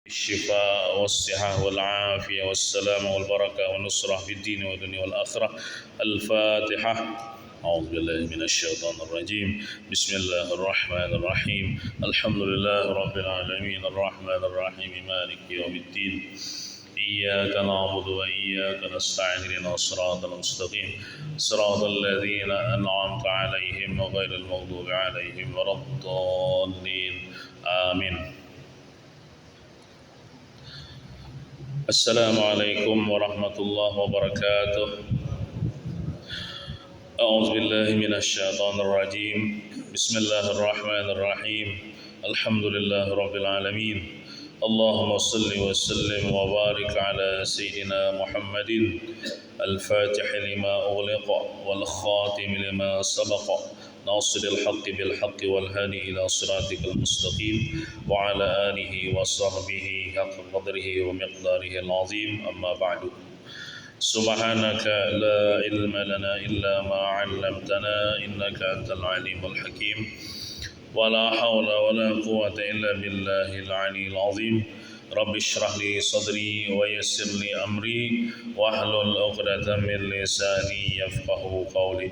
الشفاء والصحة والعافية والسلام والبركة والنصرة في الدين والدنيا والآخرة. الفاتحة. أعوذ بالله من الشيطان الرجيم. بسم الله الرحمن الرحيم. الحمد لله رب العالمين الرحمن الرحيم مالك يوم الدين. إياك نعبد وإياك نستعين اهدنا الصراط المستقيم صراط الذين أنعمت عليهم غير المغضوب عليهم ولا الضالين آمين. Assalamualaikum warahmatullahi wabarakatuh. A'udzu billahi minasyaitonir rajim. Bismillahirrahmanirrahim. Alhamdulillahi rabbil alamin. Allahumma shalli wa sallim wa barik ala sayyidina Muhammadin al-fatih lima ughliqa wal khatim lima sabaqa ناصر الحق بالحق والهادي إلى صراطك المستقيم وعلى آله وصحبه حق قدره ومقداره العظيم. أما بعد. سبحانك لا علم لنا إلا ما علمتنا إنك أنت العليم الحكيم ولا حول ولا قوة إلا بالله العلي العظيم. رب اشرح لي صدري ويسر لي أمري واحلل عقدة من لساني يفقه قولي.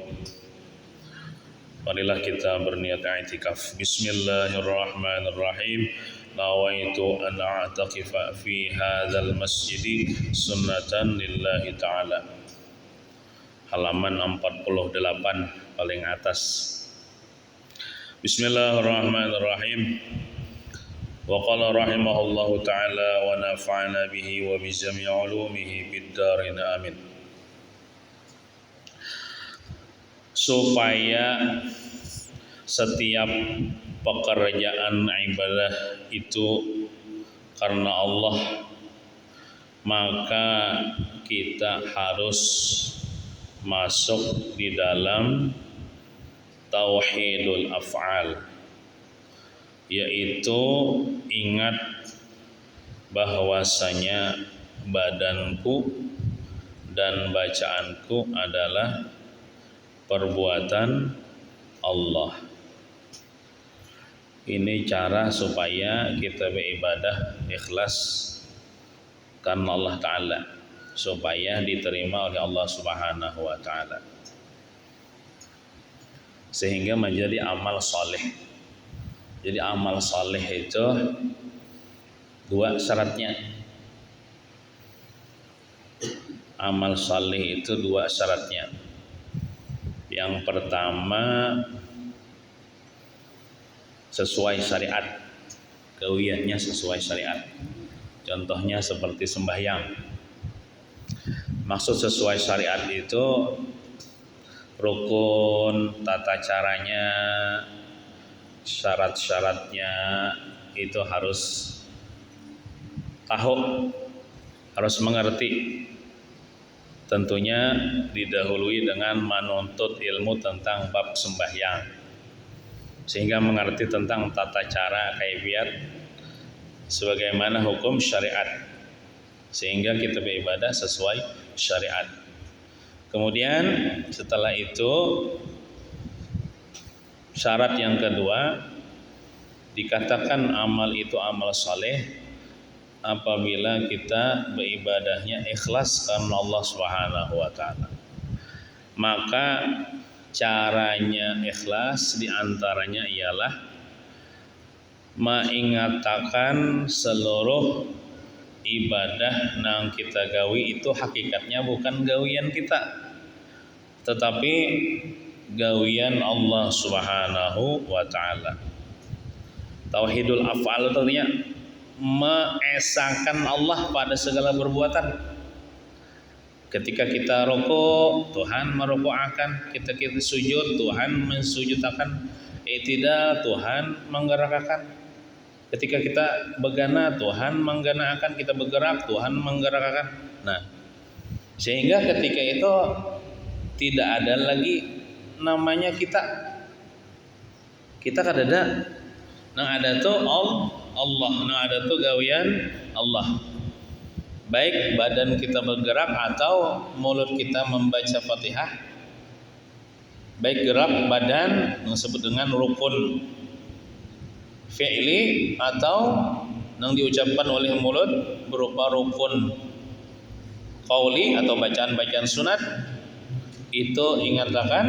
Marilah kita berniat i'tikaf. Bismillahirrahmanirrahim. Nawaitu an a'takifa fi hadzal masjid sunnatan lillahi ta'ala. Halaman 48 paling atas. Bismillahirrahmanirrahim. Wa qala rahimahullahu ta'ala wa nafa'ana bihi wa bi jami' ulumihi fid darin amin. Supaya setiap pekerjaan ibadah itu karena Allah, maka kita harus masuk di dalam tauhidul af'al, yaitu ingat bahwasanya badanku dan bacaanku adalah perbuatan Allah. Ini cara supaya kita beribadah ikhlas karena Allah Ta'ala, supaya diterima oleh Allah Subhanahu wa Ta'ala, sehingga menjadi amal soleh. Jadi amal soleh itu dua syaratnya. Amal soleh itu dua syaratnya. Yang pertama, sesuai syariat, kewiannya sesuai syariat. Contohnya seperti sembahyang. Maksud sesuai syariat itu rukun, tata caranya, syarat-syaratnya itu harus tahu, harus mengerti. Tentunya didahului dengan menuntut ilmu tentang bab sembahyang, sehingga mengerti tentang tata cara kaifiat sebagaimana hukum syariat, sehingga kita beribadah sesuai syariat. Kemudian setelah itu syarat yang kedua, dikatakan amal itu amal saleh apabila kita beribadahnya ikhlas karena Allah Subhanahu wa Ta'ala. Maka caranya ikhlas diantaranya ialah mengatakan seluruh ibadah nang kita gawi itu hakikatnya bukan gawian kita, tetapi gawian Allah Subhanahu wa Ta'ala. Tauhidul af'al artinya mengesahkan Allah pada segala perbuatan. Ketika kita rukuk, Tuhan merukuakan. Ketika kita sujud, Tuhan mensujudkan. I'tidal, Tuhan menggerakkan. Ketika kita begana, Tuhan menggerakkan. Kita bergerak, Tuhan menggerakkan. Nah, sehingga ketika itu tidak ada lagi namanya kita kan ada. Nah, ada tuh Allah, nah ada tuh gawian Allah. Baik badan kita bergerak atau mulut kita membaca Fatihah, baik gerak badan yang disebut dengan rukun fi'li atau yang diucapkan oleh mulut berupa rukun qauli atau bacaan-bacaan sunat, itu ingat akan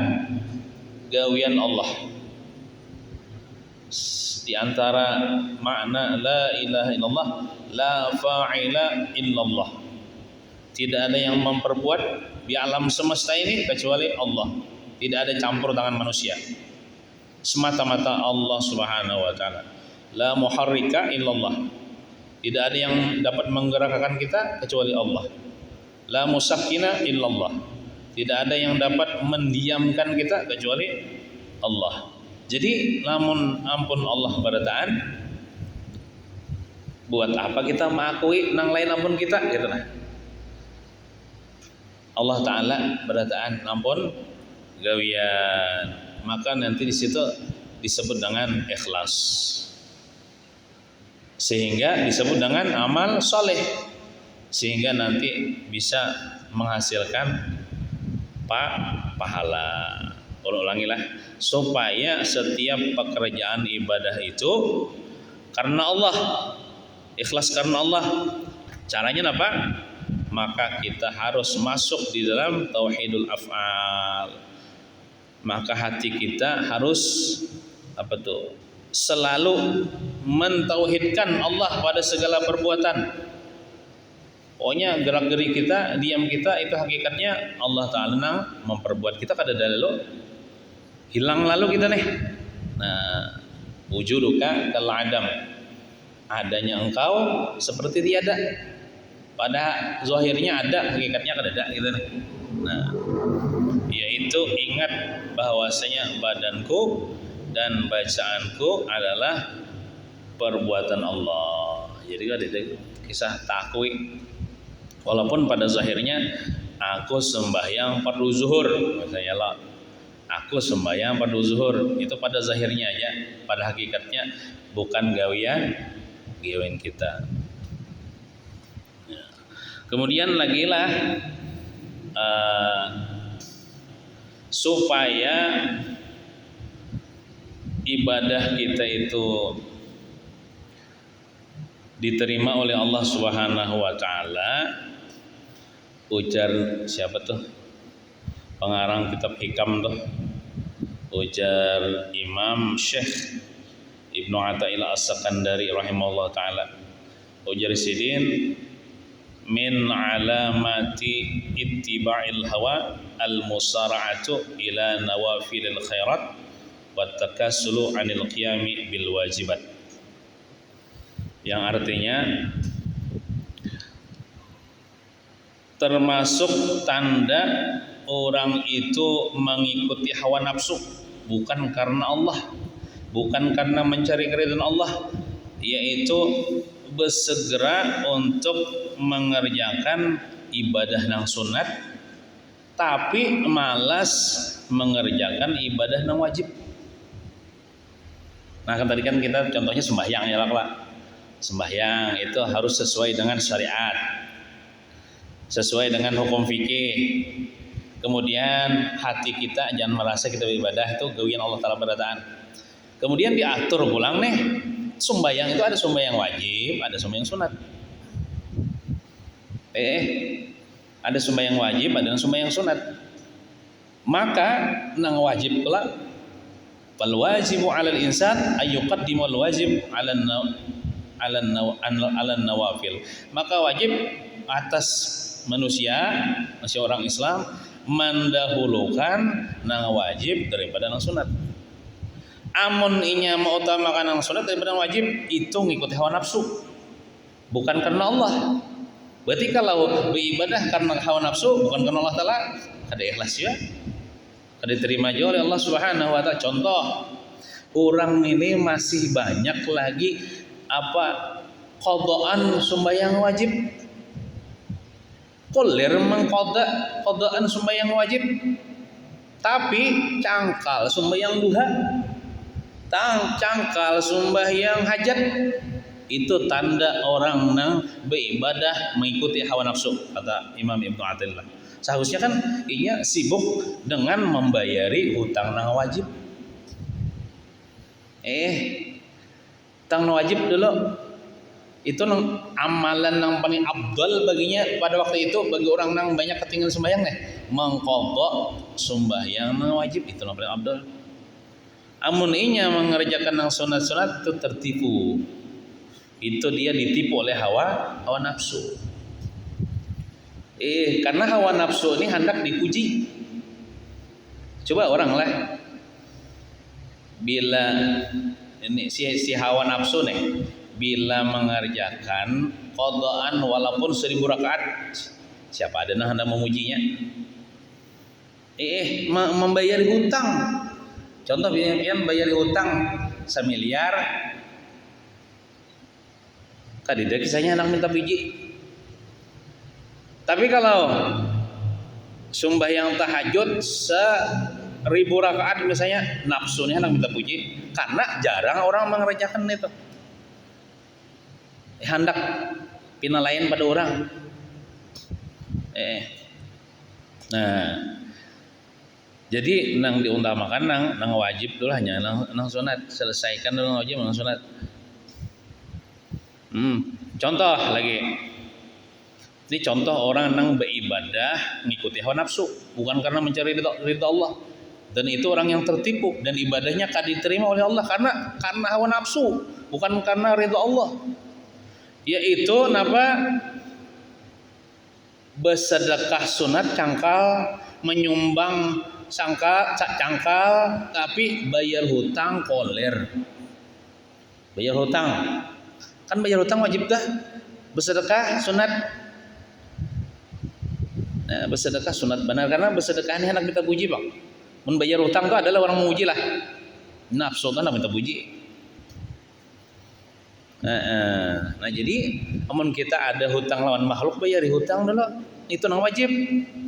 gawian Allah. Di antara makna la ilaha illallah, la fa'ila illallah. Tidak ada yang memperbuat di alam semesta ini kecuali Allah. Tidak ada campur tangan manusia. Semata-mata Allah Subhanahu wa taala. La muharrika illallah. Tidak ada yang dapat menggerakkan kita kecuali Allah. La musakkina illallah. Tidak ada yang dapat mendiamkan kita kecuali Allah. Jadi lamun ampun Allah barataan, buat apa kita mengakui nang lain ampun kita gitu nah. Allah taala barataan ampun gawian. Maka nanti di situ disebut dengan ikhlas. Sehingga disebut dengan amal soleh, sehingga nanti bisa menghasilkan pahala. Ulangilah, supaya setiap pekerjaan ibadah itu karena Allah, ikhlas karena Allah. Caranya apa? Maka kita harus masuk di dalam tauhidul af'al. Maka hati kita harus apa tuh? Selalu mentauhidkan Allah pada segala perbuatan. Pokoknya gerak-gerik kita, diam kita itu hakikatnya Allah Ta'ala memperbuat kita kada dalo hilang lalu kita nih. Nah, wujuduka kal adam, adanya engkau seperti tiada. Pada zahirnya ada, hakikatnya kada ada gitu nih. Nah, yaitu ingat bahwasanya badanku dan bacaanku adalah perbuatan Allah. Jadi kan ada kisah takwi. Walaupun pada zahirnya aku sembahyang fardu zuhur, misalnya lah, aku sembahyang fardu zuhur, itu pada zahirnya aja, pada hakikatnya bukan gawian kita. Kemudian lagi lah supaya ibadah kita itu diterima oleh Allah Subhanahu wa taala. Ujar siapa tuh? Pengarang kitab Hikam tuh. Ujar Imam Syekh Ibnu Athaillah As-Sakandari rahimahullah taala. Ujar sidin min alamati ittiba'il hawa al-musara'atu ila nawafilil khairat wa takasulu 'anil qiyami bil wajibat. Yang artinya termasuk tanda orang itu mengikuti hawa nafsu bukan karena Allah, bukan karena mencari keridhaan Allah, yaitu bersegera untuk mengerjakan ibadah yang sunat tapi malas mengerjakan ibadah yang wajib. Nah kan tadi kan kita contohnya sembahyang ya lah. Sembahyang itu harus sesuai dengan syariat, sesuai dengan hukum fikih. Kemudian hati kita jangan merasa kita beribadah itu gawian Allah Ta'ala berataan. Kemudian diatur pulang nih, sembahyang itu ada sembahyang wajib, ada sembahyang sunat. Ada sembahyang wajib, ada sembahyang sunat. Maka nang wajib pula, fal wajibu 'alal insan ay yuqaddimul wajib 'alan nawafil. Maka wajib atas manusia orang Islam mendahulukan nang wajib daripada nang sunat. Amun inya mengutamakan nang sunat daripada nang wajib, itu ngikuti hawa nafsu, bukan karena Allah. Berarti kalau beribadah karena hawa nafsu bukan karena Allah Ta'ala, ada ikhlas ya, ada diterima juga oleh Allah Subhanahu wa taala. Contoh, orang ini masih banyak lagi qadaan sembahyang wajib. Kulir qadaan sembahyang wajib, tapi cangkal sembahyang duha, cangkal sembahyang hajat. Itu tanda orang nang beribadah mengikuti hawa nafsu, kata Imam Ibnu Athaillah. Seharusnya kan ia sibuk dengan membayari hutang nang wajib. Hutang nang wajib dulu Itu amalan yang paling abdul baginya pada waktu itu, bagi orang yang banyak ketinggalan sembahyang nih, mengqadha sembahyang nang wajib itu yang paling abdul. Amun inya mengerjakan nang sunat-sunat itu tertipu. Itu dia ditipu oleh hawa nafsu. Karena hawa nafsu ini hendak dipuji. Coba orang lah, bila ini si hawa nafsu nih, bila mengerjakan qadaan walaupun 1000 rakaat, siapa ada yang hendak memujinya? Membayar hutang. Contoh pian bayar hutang 1 miliar, kadida kisahnya hendak minta puji. Tapi kalau sembahyang tahajud 1000 rakaat misalnya, nafsunya hendak minta puji, karena jarang orang mengerjakan itu. Hendak pinalayan pada orang. Nah, jadi nang diutamakan nang wajib dulu hanya nang sunat, selesaikan dulu nang wajib nang sunat. Contoh lagi. Ini contoh orang nang beribadah mengikuti hawa nafsu, bukan karena mencari ridha Allah. Dan itu orang yang tertipu, dan ibadahnya kan diterima oleh Allah karena hawa nafsu, bukan karena ridha Allah. Yaitu napa? Bersedekah sunat cangkal, menyumbang cangkal, tapi bayar hutang koler. Bayar hutang. Kan bayar hutang wajib dah. Bersedekah sunat. Nah, bersedekah sunat benar, karena bersedekah ini hendak kita puji, Bang. Membayar hutang itu adalah orang memuji lah. Nafsu kan minta puji. Nah jadi amun kita ada hutang lawan makhluk, bayar hutang dulu. Itu nang wajib.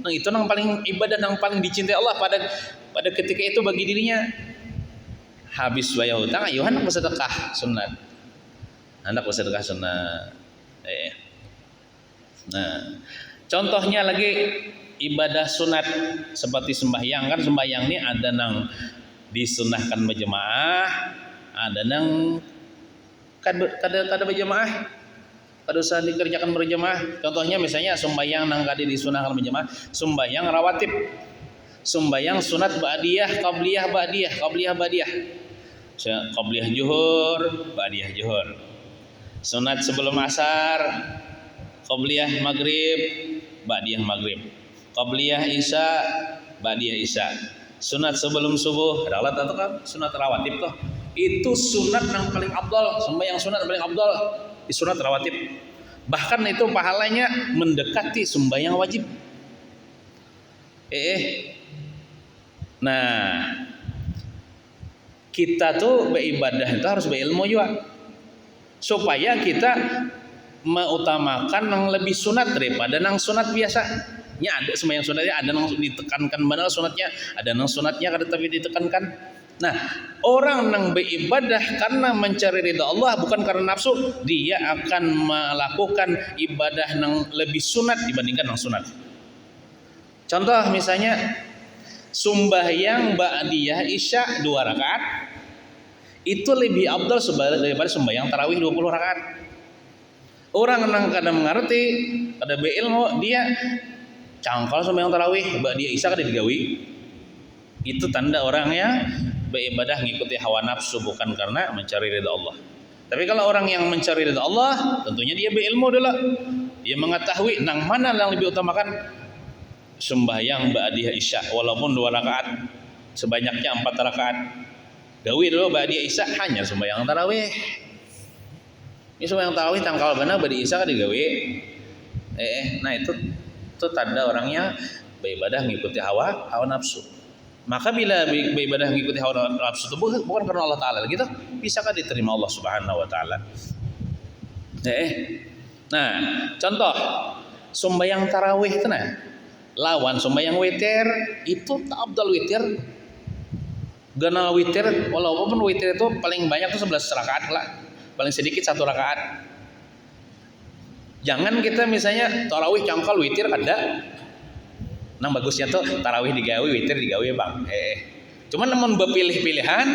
Nah itu nang paling ibadah, nang paling dicintai Allah pada ketika itu bagi dirinya. Habis bayar hutang, ayo hendak bersedekah sunat. Hendak bersedekah sunat. Nah, contohnya lagi ibadah sunat seperti sembahyang, kan sembahyang ini ada nang disunahkan berjemaah, ada nang kada berjemaah, kada usah dikerjakan berjemaah. Contohnya misalnya sembahyang nang kada disunahkan berjemaah, sembahyang rawatib, sembahyang sunat ba'diyah, qabliyah ba'diyah, qabliyah ba'diyah. Qabliyah zuhur, ba'diyah zuhur. Sunat sebelum asar, qabliyah maghrib, ba'diyah maghrib. Qabliyah isya, ba'diyah isya. Sunat sebelum subuh, ralat atau kan sunat rawatib toh. Itu sunat yang paling abdal, sembahyang sunat yang paling abdal di sunat rawatib. Bahkan itu pahalanya mendekati sembahyang wajib. Nah, kita tuh beribadah itu harus berilmu juga, supaya kita mengutamakan yang lebih sunat daripada yang sunat biasa. Ya ada sembahyang sunatnya, ada yang ditekankan mana sunatnya, ada yang sunatnya kada tapi ditekankan. Nah, orang yang beribadah karena mencari ridha Allah bukan karena nafsu, dia akan melakukan ibadah yang lebih sunat dibandingkan yang sunat. Contoh misalnya sembahyang ba'diyah isya 2 rakaat itu lebih abdal daripada sembahyang tarawih 20 rakaat. Orang yang kada mengerti, kada berilmu, dia cangkal sembahyang tarawih ba'diyah isya kada digawi. Itu tanda orang yang beribadah mengikuti hawa nafsu, bukan karena mencari ridha Allah. Tapi kalau orang yang mencari ridha Allah, tentunya dia berilmu dulu. Dia mengetahui nang mana yang lebih utamakan, sembahyang ba'diyah isya walaupun 2 rakaat, sebanyaknya 4 rakaat. Gawi dulu ba'diyah isya hanya sembahyang tarawih. Ini sembahyang tarawih tangkal benar ba'diyah isya kan digawi. Nah itu tanda orangnya beribadah mengikuti hawa nafsu. Maka bila beribadah mengikuti hawa nafsu itu bukan karena Allah Ta'ala gitu, bisakah diterima Allah Subhanahu Wa Ta'ala? Nah, contoh sembahyang tarawih itu nah, lawan sembahyang witir itu tak abdal witir. Gana witir, walaupun witir itu paling banyak tuh 11 rakaat lah, paling sedikit 1 rakaat. Jangan kita misalnya tarawih cangkal witir ada. Nang bagusnya tuh tarawih digawi, witir digawi bang. Cuman namun berpilih-pilihan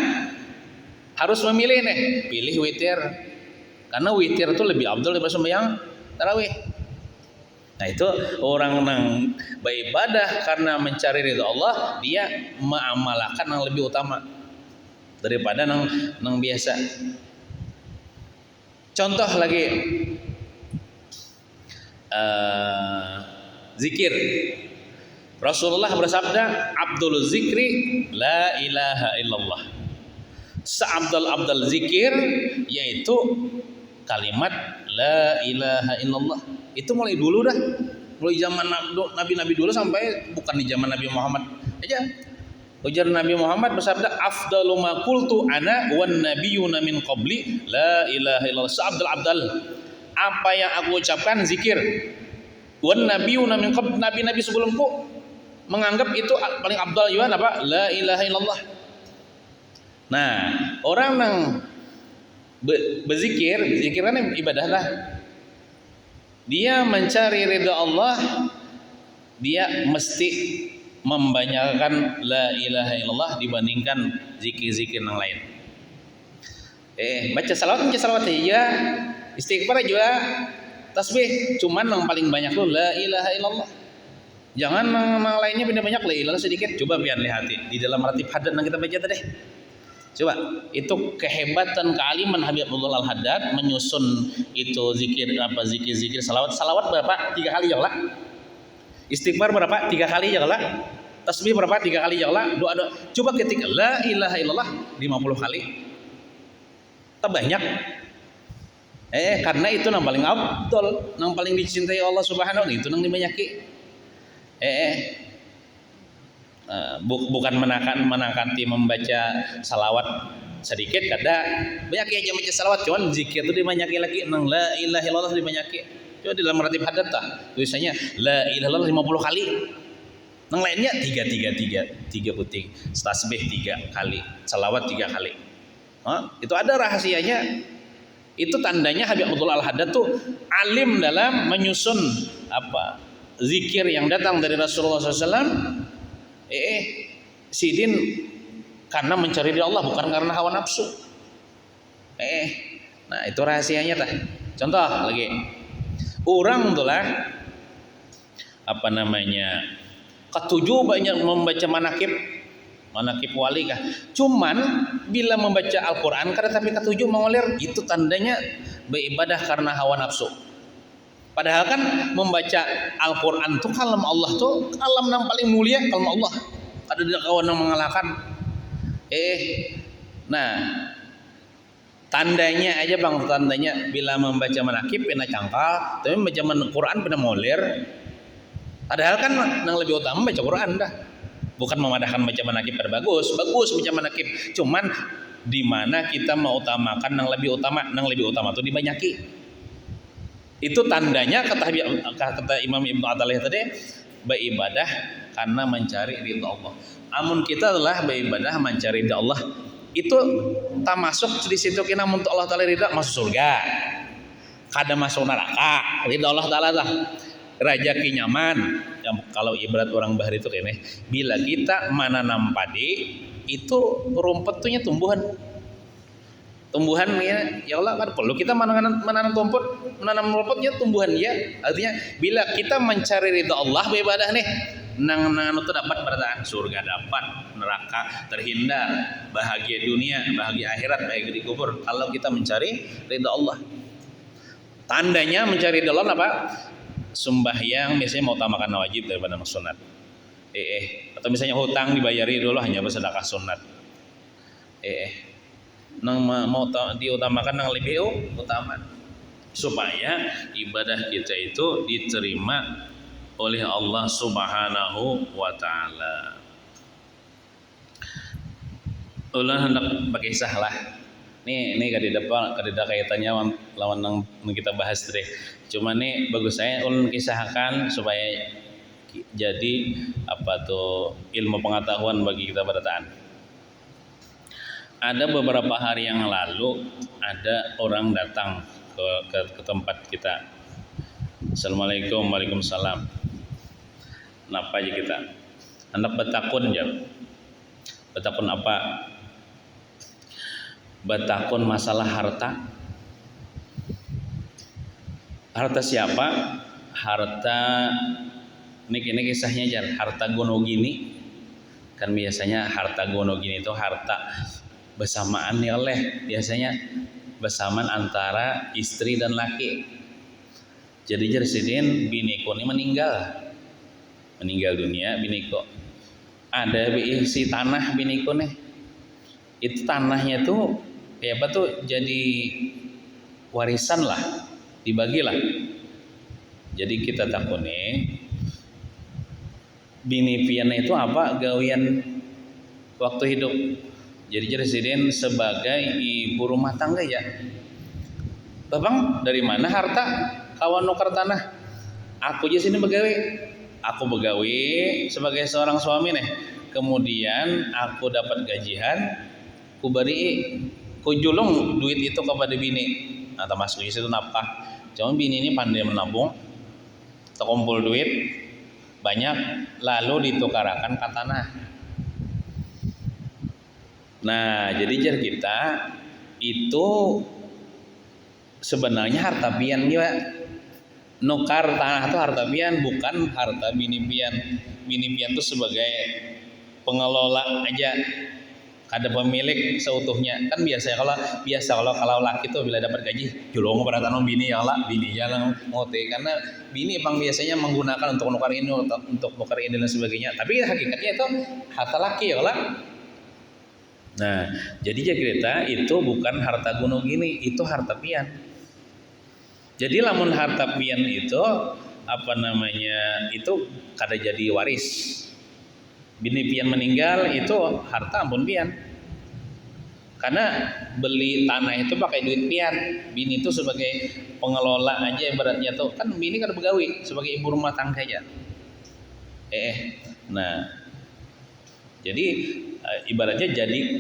harus memilih nih, pilih witir Karena witir itu lebih afdal daripada sembahyang tarawih. Nah itu orang yang beribadah karena mencari ridha Allah, dia mengamalkan yang lebih utama daripada yang biasa. Contoh lagi, zikir. Rasulullah bersabda, Abdul zikri la ilaha illallah. Seabdal zikir yaitu kalimat la ilaha illallah. Itu mulai dulu dah, mulai zaman nabi-nabi dulu sampai bukan di zaman Nabi Muhammad aja. Ujar Nabi Muhammad bersabda, afdalu ma qultu ana wan nabiyyuna min qabli la ilaha illallah. Seabdal apa yang aku ucapkan zikir. Wan nabiyyuna min qabli, nabi-nabi sebelumku menganggap itu paling afdal juga apa? La ilaha illallah. Nah, orang yang berzikir kan ibadah lah. Dia mencari ridha Allah, dia mesti membanyakkan la ilaha illallah dibandingkan zikir-zikir yang lain. Baca salawat ya, istighfar juga, tasbih, cuman yang paling banyak tuh la ilaha illallah. Jangan yang lainnya banyak la ilaha sedikit. Coba biar lihat di dalam ratib haddad yang kita baca tadi. Coba, itu kehebatan kealiman Habib Abdullah Al-Haddad menyusun itu zikir salawat berapa? 3 kali ya Allah. Istighfar berapa? 3 kali ya Allah. Tasbih berapa? 3 kali ya Allah. Doa. Coba ketika la ilaha illallah 50 kali. Terbanyak. Karena itu yang paling afdal, yang paling dicintai Allah Subhanahu wa taala, itu yang dibanyaki. Bukan menangkanti membaca salawat sedikit kada banyak aja baca salawat, cuman zikir itu dibanyaki lagi, nang la ilaha illallah dibanyaki. Coba di dalam ratib haddad tulisannya la ilaha illallah 50 kali, nang lainnya 3 puting, tasbih 3 kali, salawat 3 kali. Itu ada rahasianya. Itu tandanya Habib Abdullah Al-Haddad tuh alim dalam menyusun zikir yang datang dari Rasulullah SAW. Sidin karena mencari ridha Allah, bukan karena hawa nafsu. Nah itu rahasianya tah. Contoh lagi, orang tuh lah ketujuh banyak membaca manakib wali kah. Cuman bila membaca Al-Quran karena tapi ketujuh mengalir, itu tandanya beribadah karena hawa nafsu. Padahal kan membaca Al-Quran tuh kalam Allah tuh kalam yang paling mulia, kalam Allah. Ada kawan yang mengalahkan. Nah tandanya aja bang, tandanya bila membaca manakib pernah cangkal, tapi membaca Quran pernah molir. Padahal kan yang lebih utama baca Quran dah. Bukan memadahkan baca manakib pada bagus baca manakib. Cuman di mana kita mengutamakan yang lebih utama tuh dibanyaki. Itu tandanya kata Imam Ibnu Athaillah tadi, beribadah karena mencari ridha Allah. Amun kita adalah beribadah mencari ridha Allah, itu tak masuk di situ kena untuk Allah Taala ridha masuk surga. Kada masuk neraka, ridha Allah Taala lah. Rajaki nyaman. Yang kalau ibarat orang bahari itu kene, bila kita menanam padi, itu rumputnya tumbuhan ya Allah kan perlu kita menanam rumputnya tumbuhan ya. Artinya bila kita mencari ridha Allah beribadah nih, nang itu dapat berdaan surga, dapat neraka terhindar, bahagia dunia, bahagia akhirat, bahagia di kubur kalau kita mencari ridha Allah. Tandanya mencari ridha Allah apa? Sembahyang misalnya mau utamakan wajib daripada sunat. Atau misalnya hutang dibayari dulu hanya bersedekah sunat. Nang mau diutamakan yang lebih utama supaya ibadah kita itu diterima oleh Allah Subhanahu wa taala. Ulah hendak pakai kisah lah. Ini kada kaitannya lawan yang kita bahas tadi. Cuma nih bagus saya ulun kisahkan supaya jadi ilmu pengetahuan bagi kita berataan. Ada beberapa hari yang lalu ada orang datang ke tempat kita. Assalamualaikum, waalaikumsalam. Napa aja kita? Hendak betakun jam. Betakun apa? Betakun masalah harta. Harta siapa? Harta ini kisahnya aja. Harta Gonogini. Kan biasanya harta Gonogini itu harta bersamaan ya oleh biasanya bersamaan antara istri dan laki. Jadi Jessidin biniko ini meninggal dunia biniko. Ada isi tanah biniko nih. Itu tanahnya tuh kayak apa tuh jadi warisan lah, dibagilah. Jadi kita takuni bini piana itu apa gawian waktu hidup. Jadi Jessidin sebagai ibu rumah tangga ya. Babang dari mana harta kawan nukar tanah? Aku aja sini begawe. Aku begawe sebagai seorang suami nih. Kemudian aku dapat gajian, ku beri, ku julung duit itu kepada bini. Nah, termasuk itu nafkah. Cuma bini ini pandai menabung, terkumpul duit banyak, lalu ditukarakan ke tanah. Nah, jadi jar kita itu sebenarnya harta pian juga. Nukar tanah itu harta pian, bukan harta bini pian. Bini pian itu sebagai pengelola aja, ada pemilik seutuhnya. Kan biasa kalau laki tuh bila dapat gaji, julung pada tanah bini ya lah, bini jangan ngote karena bini bang biasanya menggunakan untuk nukar ini, untuk nukar ini dan sebagainya. Tapi hakikatnya itu harta laki ya lah. Nah, jadi cerita itu bukan harta Gonogini, itu harta pian. Jadi lamun harta pian itu apa namanya? Itu kada jadi waris. Bini pian meninggal itu harta ampun pian. Karena beli tanah itu pakai duit pian. Bini itu sebagai pengelola aja ibaratnya tuh. Kan bini kan begawi sebagai ibu rumah tangga aja. Nah, jadi ibaratnya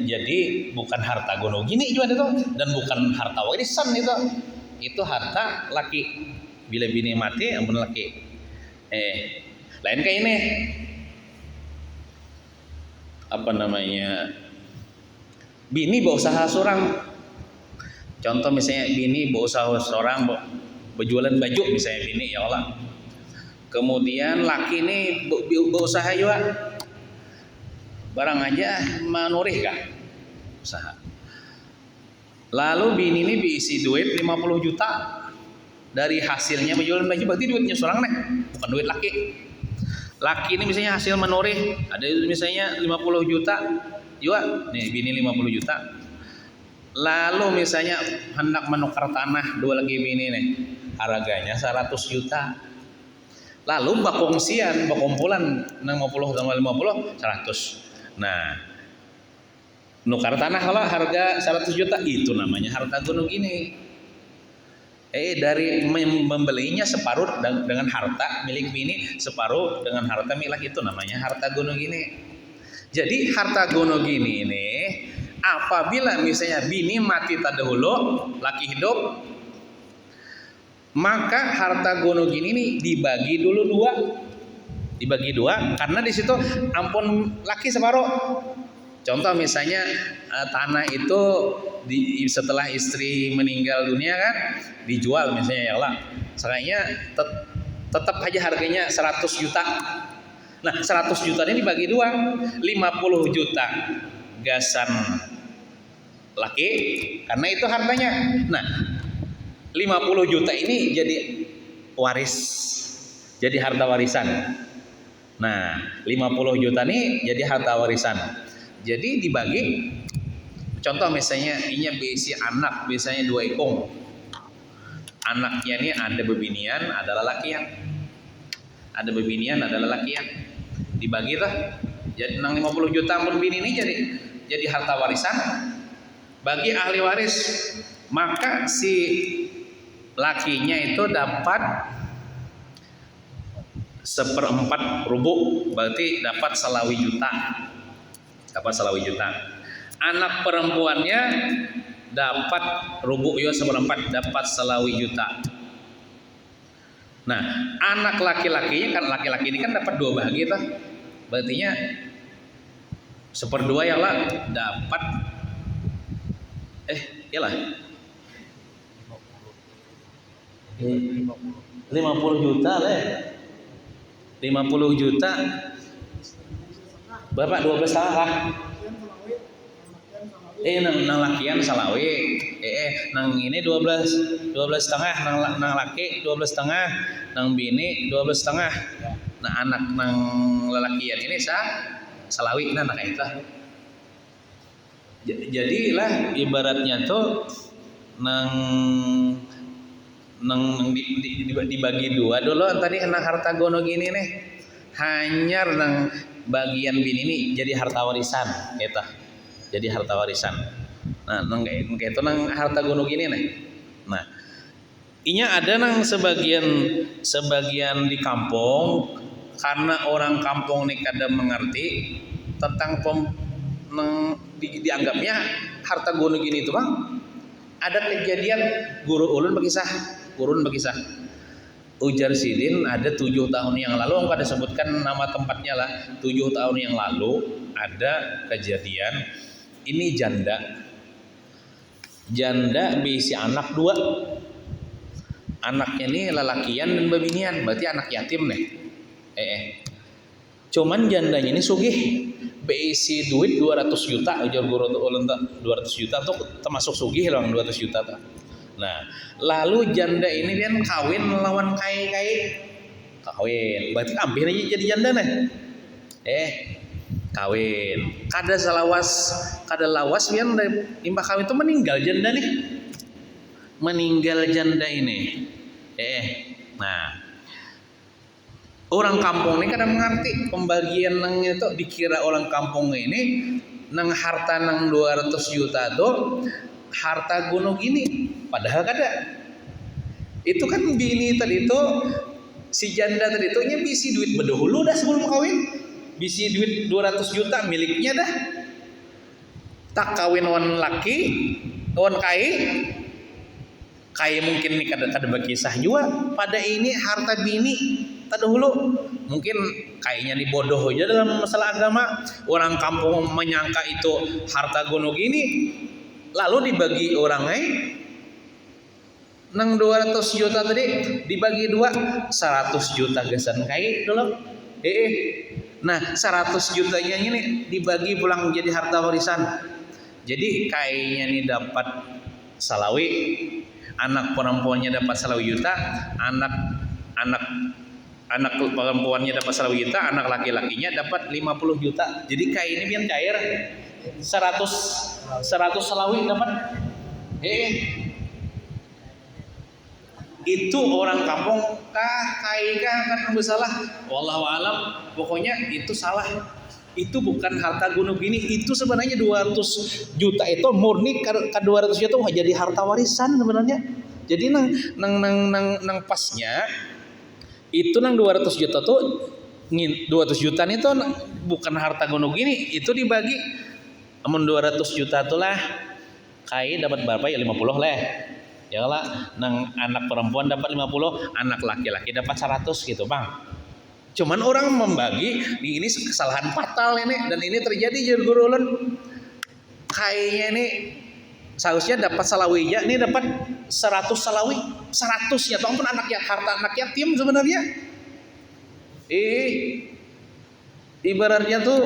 jadi bukan harta Gonogini juga itu dan bukan harta warisan itu harta laki. Bila bini mati ampun laki. Lain kayak ini apa namanya, bini berusaha seorang, contoh misalnya bini berusaha seorang berjualan baju misalnya bini ya Allah, kemudian laki ini berusaha juga barang aja manurih kah usaha. Lalu bini ini diisi duit 50 juta dari hasilnya berjualan baju, berarti duitnya seorang nih, bukan duit laki. Laki ini misalnya hasil manurih ada misalnya 50 juta juga nih, bini 50 juta. Lalu misalnya hendak menukar tanah dua lagi bini nih, harganya 100 juta. Lalu bakumpulan 60 sama 50 100. Nah, nukar tanah kalau harga 100 juta itu namanya harta Gonogini. Dari membelinya separuh dengan harta milik bini, separuh dengan harta milik itu namanya harta Gonogini. Jadi harta Gonogini ini apabila misalnya bini mati terdahulu, laki hidup, maka harta Gonogini ini dibagi dua karena di situ ampun laki separuh. Contoh misalnya tanah itu setelah istri meninggal dunia kan dijual misalnya ya Allah, sekalinya tetap aja harganya 100 juta. Nah 100 juta ini dibagi dua, 50 juta gasan laki karena itu hartanya. Nah 50 juta ini jadi waris, jadi harta warisan. Nah 50 juta ini jadi harta warisan. Jadi dibagi, contoh misalnya ini berisi anak, biasanya 2 ekong. Anaknya ini ada bebinian, ada lelakian. Ada bebinian, ada lelakian. Dibagi lah. Jadi 50 juta pun bini ini jadi harta warisan bagi ahli waris. Maka si lakinya itu dapat 1/4 rubuh, berarti dapat selawi juta. Anak perempuannya dapat rubuh ya 1/4, dapat selawi juta. Nah anak laki-lakinya kan, laki-laki ini kan dapat 2 bahagi tuh, berartinya 1/2 ya lah dapat iyalah 50 juta leh. 50 juta Bapak 12 setengah. Nang lakian salawe. Nang ini 12 setengah, nang laki 12 setengah, nang bini 12 setengah. Nah anak nang lelakian ini salawi nah anak itu. Jadilah ibaratnya tuh nang dibagi dua dulu tadi nang harta gono gini nih. Hanyar nang bagian bini ini jadi harta warisan eta. Jadi harta warisan. Nah, nang itu nang harta gono gini nih. Nah, inya ada nang sebagian di kampung karena orang kampung nih kada mengerti tentang dianggapnya harta gono gini itu bang. Ada kejadian gurun berkisah. Ujar Sidin ada 7 tahun yang lalu, engkau ada sebutkan nama tempatnya lah. 7 tahun yang lalu ada kejadian ini janda berisi anak 2. Anaknya ini lelakian dan babinian, berarti anak yatim nih. Cuman jandanya ini sugih, berisi duit 200 juta, ujar guru ulun 200 juta tuh termasuk sugih loh 200 juta tuh. Nah, lalu janda ini kan kawin melawan kai, berarti hampir aja jadi janda nih. Kawin, kada lawas pian imbah kawin itu meninggal janda ini. Nah, orang kampung ini kadang mengerti pembagian nang itu dikira orang kampung ini nang harta nang 200 juta tuh harta gunung gini, padahal kada. Itu kan bini tadi itu si janda tadi itu nya bisi duit bedahulu dah sebelum kawin, bisi duit 200 juta miliknya dah. Tak kawin wan laki, wan kai mungkin nih kada berkisah juga. Pada ini harta bini terdahulu mungkin kayaknya dibodoh aja dalam masalah agama. Orang kampung menyangka itu harta gono gini, lalu dibagi orang lain. Nang 200 juta tadi dibagi 2, 100 juta gesan kai dulu. Nah 100 jutanya ini dibagi pulang jadi harta warisan. Jadi kayaknya nih dapat salawi, anak perempuannya dapat salawi juta, anak perempuannya dapat 100 juta, anak laki-lakinya dapat 50 juta. Jadi kayak ini biar cair 100 salawi dapat. Itu orang kampung kayak kan bersalah. Wallahu alam, pokoknya itu salah. Itu bukan harta gunung gini, itu sebenarnya 200 juta itu murni ke 200 juta jadi harta warisan sebenarnya. Jadi nang pasnya itu nang 200 juta tuh 200 juta itu bukan harta gunung gini, itu dibagi amun 200 juta tuh lah kai dapat berapa ya 50 lah. Ya lah nang anak perempuan dapat 50, anak laki-laki dapat 100 gitu, Bang. Cuman orang membagi ini kesalahan fatal ini, dan ini terjadi di guru ulun. Kayaknya ini seharusnya dapat salawija, ini dapat 100 salawi, 100 ya, tuh ampun harta anak yatim sebenarnya. Ibaratnya tuh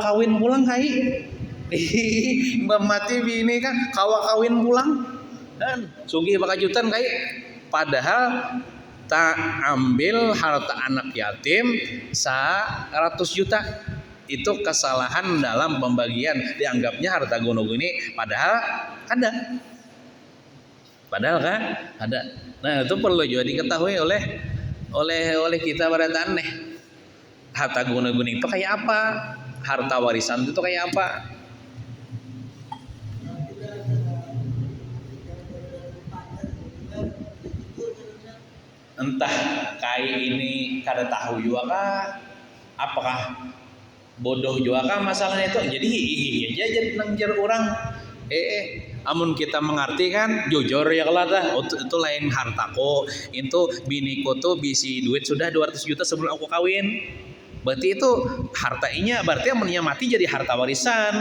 kawin pulang kai. Mati bini kan kawin pulang dan sugih bakajutan kai, padahal tak ambil harta anak yatim 100 juta. Itu kesalahan dalam pembagian, dianggapnya harta gunung ini padahal kan ada. Nah itu perlu juga diketahui oleh kita pada aneh. Harta gunung itu kayak apa, harta warisan itu kayak apa. Entah kai ini kada tahu juga kah, apakah bodoh juga kah masalahnya itu. Jadi aja jadi nangjar orang. Amun kita mengerti kan jujur ya kalau itu lain hartaku, itu biniku tuh bisi duit sudah 200 juta sebelum aku kawin. Berarti itu hartanya berarti amunnya mati jadi harta warisan.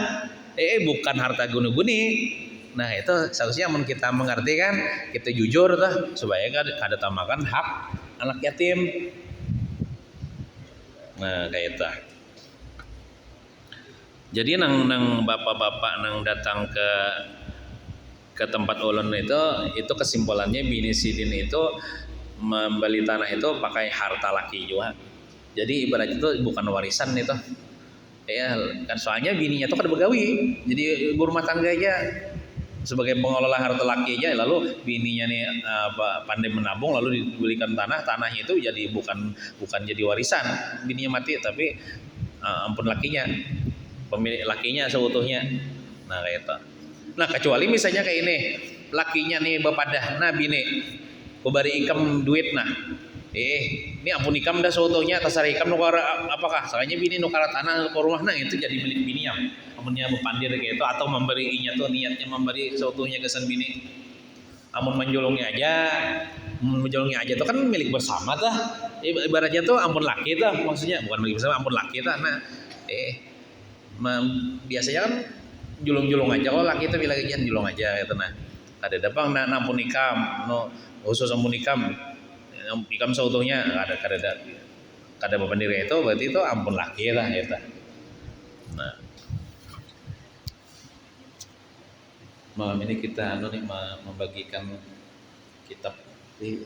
Bukan harta guni-guni. Nah itu seharusnya mun kita mengerti kan kita jujur tuh supaya kada tamakan hak anak yatim. Nah kayak itu. Jadi nang bapak-bapak nang datang ke tempat ulun itu kesimpulannya bini sidin itu membeli tanah itu pakai harta laki juga. Jadi ibarat itu bukan warisan itu. Ya kan soalnya bininya tuh kan begawi. Jadi ibu rumah tangga aja sebagai pengelola harta laki aja, lalu bininya nih pandai menabung lalu dibelikan tanahnya itu jadi bukan jadi warisan bininya mati, tapi ampun lakinya, pemilik lakinya seutuhnya. Nah kayak itu. Nah kecuali misalnya kayak ini, lakinya nih bepadah, nah bini kubari ikam duit nah, ini ampun ikam dah seutuhnya, tasar ikam nukara apakah? Soalnya bini nukara tanah ke rumah, nah itu jadi milik bini yang amunnya bepandir kayak itu, atau memberinya tuh niatnya memberi seutuhnya kesan bini. Amun menjolongnya aja tuh kan milik bersama tuh, ibaratnya tuh ampun laki tuh, maksudnya bukan milik bersama, ampun laki tuh. Nah biasanya kan julung-julung aja kalau laki itu bilang gajian julung aja gitu. Nah ada dapang nampun ikam no khusus ampun ikam seutuhnya kada bepandir itu, berarti itu ampun laki lah gitu. Nah malam ini kita membagikan kitab di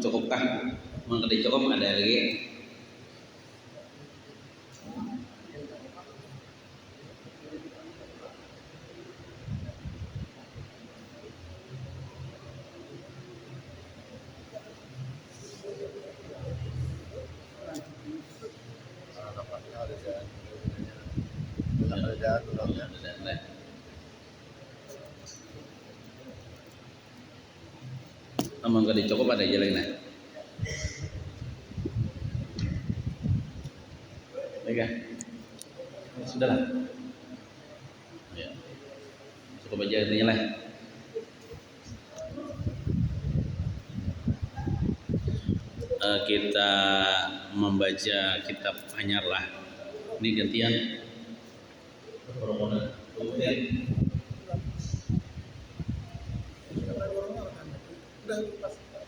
cukupkah? Mengkedi cukup ada lagi? Mengkedi cukup ada aja lagi nah. Baik, sudahlah. Ya. Cukup aja intinya lah. Kita membaca kitab Hanyar lah. Ini gantian.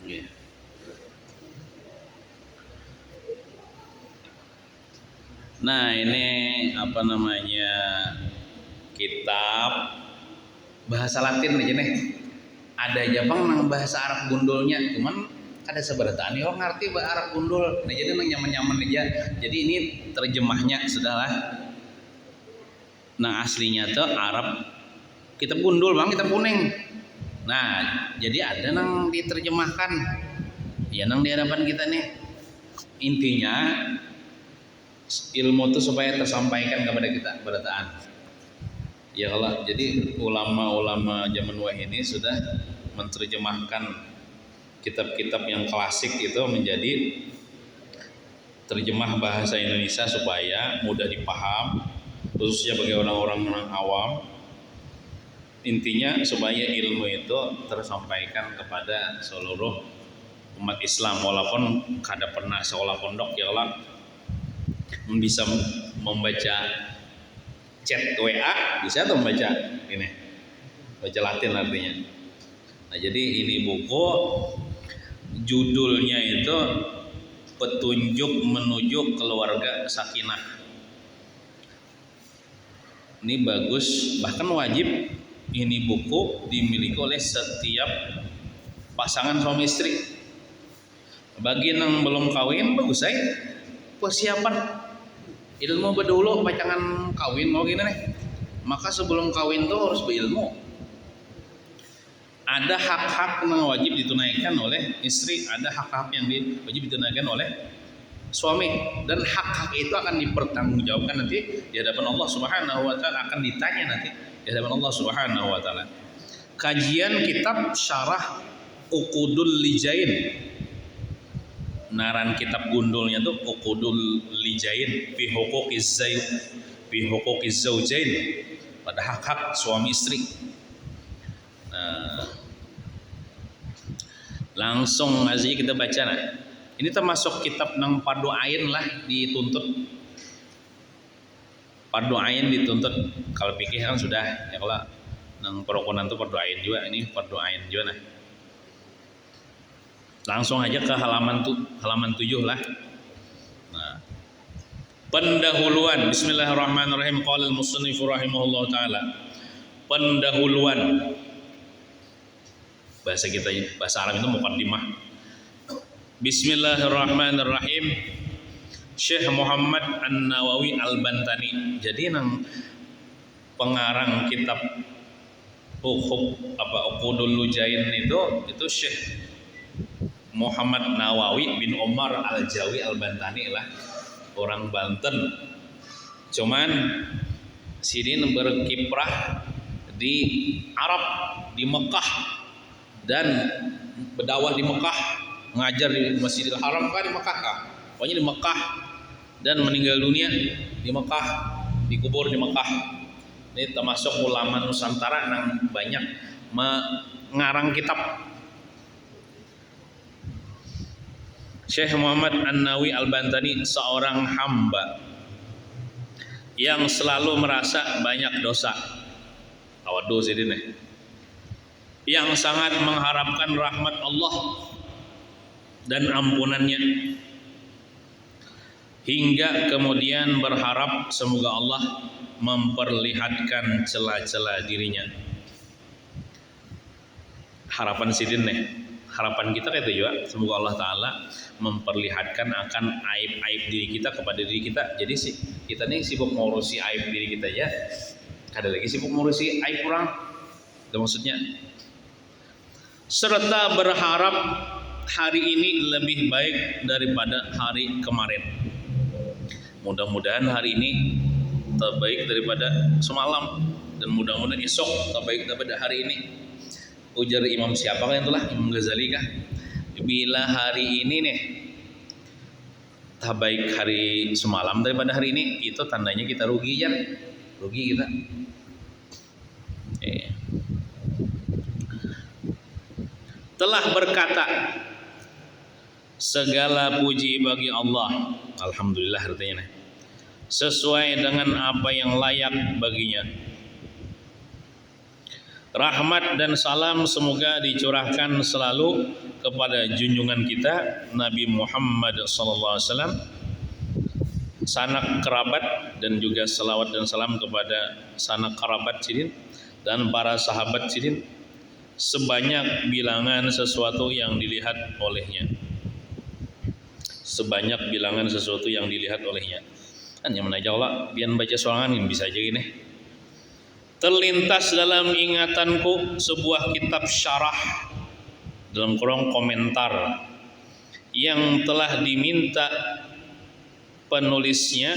Yeah. Nah ini apa namanya, kitab bahasa Latin aja nih. Ada aja bang nang bahasa Arab gundulnya, cuman ada seberataan orang ngerti bahasa Arab gundul. Nah jadi nang nyaman-nyaman aja. Jadi ini terjemahnya sudahlah. Nah aslinya tuh Arab, kitab gundul bang, kitab kuning. Nah jadi ada nang diterjemahkan, ya nang di hadapan kita nih. Intinya ilmu itu supaya tersampaikan kepada kita berataan. Ya kalau jadi ulama-ulama zaman wahid ini sudah menerjemahkan kitab-kitab yang klasik itu menjadi terjemah bahasa Indonesia supaya mudah dipaham, khususnya bagi orang-orang awam. Intinya supaya ilmu itu tersampaikan kepada seluruh umat Islam, walaupun kada pernah sekolah pondok ya Allah, bisa membaca chat WA bisa tuh membaca ini, baca Latin artinya. Nah Nah, jadi ini buku judulnya itu Petunjuk Menuju Keluarga Sakinah. Ini bagus, bahkan wajib ini buku dimiliki oleh setiap pasangan suami istri. Bagi yang belum kawin, bagus saya persiapan ilmu berdulu pacangan kawin mau gini nih. Maka sebelum kawin tuh harus berilmu. Ada hak-hak yang wajib ditunaikan oleh istri, ada hak-hak yang wajib ditunaikan oleh suami, dan hak-hak itu akan dipertanggungjawabkan nanti di hadapan Allah Subhanahu wa taala, akan ditanya nanti di hadapan Allah Subhanahu wa taala. Kajian kitab Syarah Uqudul Lijain. Naran kitab gundulnya tuh Uqudul Lijain fi huquqiz zaujain, pada hak-hak suami istri. Nah, langsung aja kita baca. Nah, ini termasuk kitab nang fardu ain lah dituntut. Fardu ain dituntut. Kalau fikih kan sudah ya, kalau nang perokonan tuh fardu ain juga, ini fardu ain juga. Nah, langsung aja ke halaman 7 lah. Nah, pendahuluan. Bismillahirrahmanirrahim. Qala al-musannif rahimahullah taala. Pendahuluan. Bahasa kita, bahasa Arab itu muqaddimah. Bismillahirrahmanirrahim. Syekh Muhammad An-Nawawi Al-Bantani. Jadi nang pengarang kitab Uqudul Lujain itu Syekh Muhammad Nawawi bin Umar Al-Jawi Al-Bantani lah, orang Banten. Cuman sini berkiprah di Arab, di Mekah, dan berdakwah di Mekah, ngajar di Masjidil Haram kan di Mekah kah? Pokoknya di Mekah, dan meninggal dunia di Mekah, dikubur di Mekah. Ini termasuk ulama Nusantara yang banyak mengarang kitab. Syekh Muhammad An-Nawawi Al-Bantani seorang hamba yang selalu merasa banyak dosa. Awaduh sini nih. Yang sangat mengharapkan rahmat Allah dan ampunannya, hingga kemudian berharap semoga Allah memperlihatkan celah-celah dirinya. Harapan sidin nih, harapan kita kayak itu juga, semoga Allah Ta'ala memperlihatkan akan aib-aib diri kita kepada diri kita. Jadi sih kita nih sibuk ngurusi aib diri kita ya, ada lagi sibuk ngurusi aib orang, itu maksudnya. Serta berharap hari ini lebih baik daripada hari kemarin. Mudah-mudahan hari ini terbaik daripada semalam, dan mudah-mudahan esok terbaik daripada hari ini. Ujar Imam siapa kan itulah, Imam Ghazali kah? Bila hari ini nih terbaik hari semalam daripada hari ini, itu tandanya kita rugi ya, rugi kita. Telah berkata, segala puji bagi Allah, alhamdulillah artinya nih, sesuai dengan apa yang layak baginya. Rahmat dan salam semoga dicurahkan selalu kepada junjungan kita Nabi Muhammad SAW, sanak kerabat, dan juga salawat dan salam kepada sanak kerabat sidin dan para sahabat sidin sebanyak bilangan sesuatu yang dilihat olehnya. Sebanyak bilangan sesuatu yang dilihat olehnya. Kan yang menajak Allah, biar baca soalan ini bisa aja gini. Terlintas dalam ingatanku sebuah kitab syarah, dalam kurung komentar, yang telah diminta penulisnya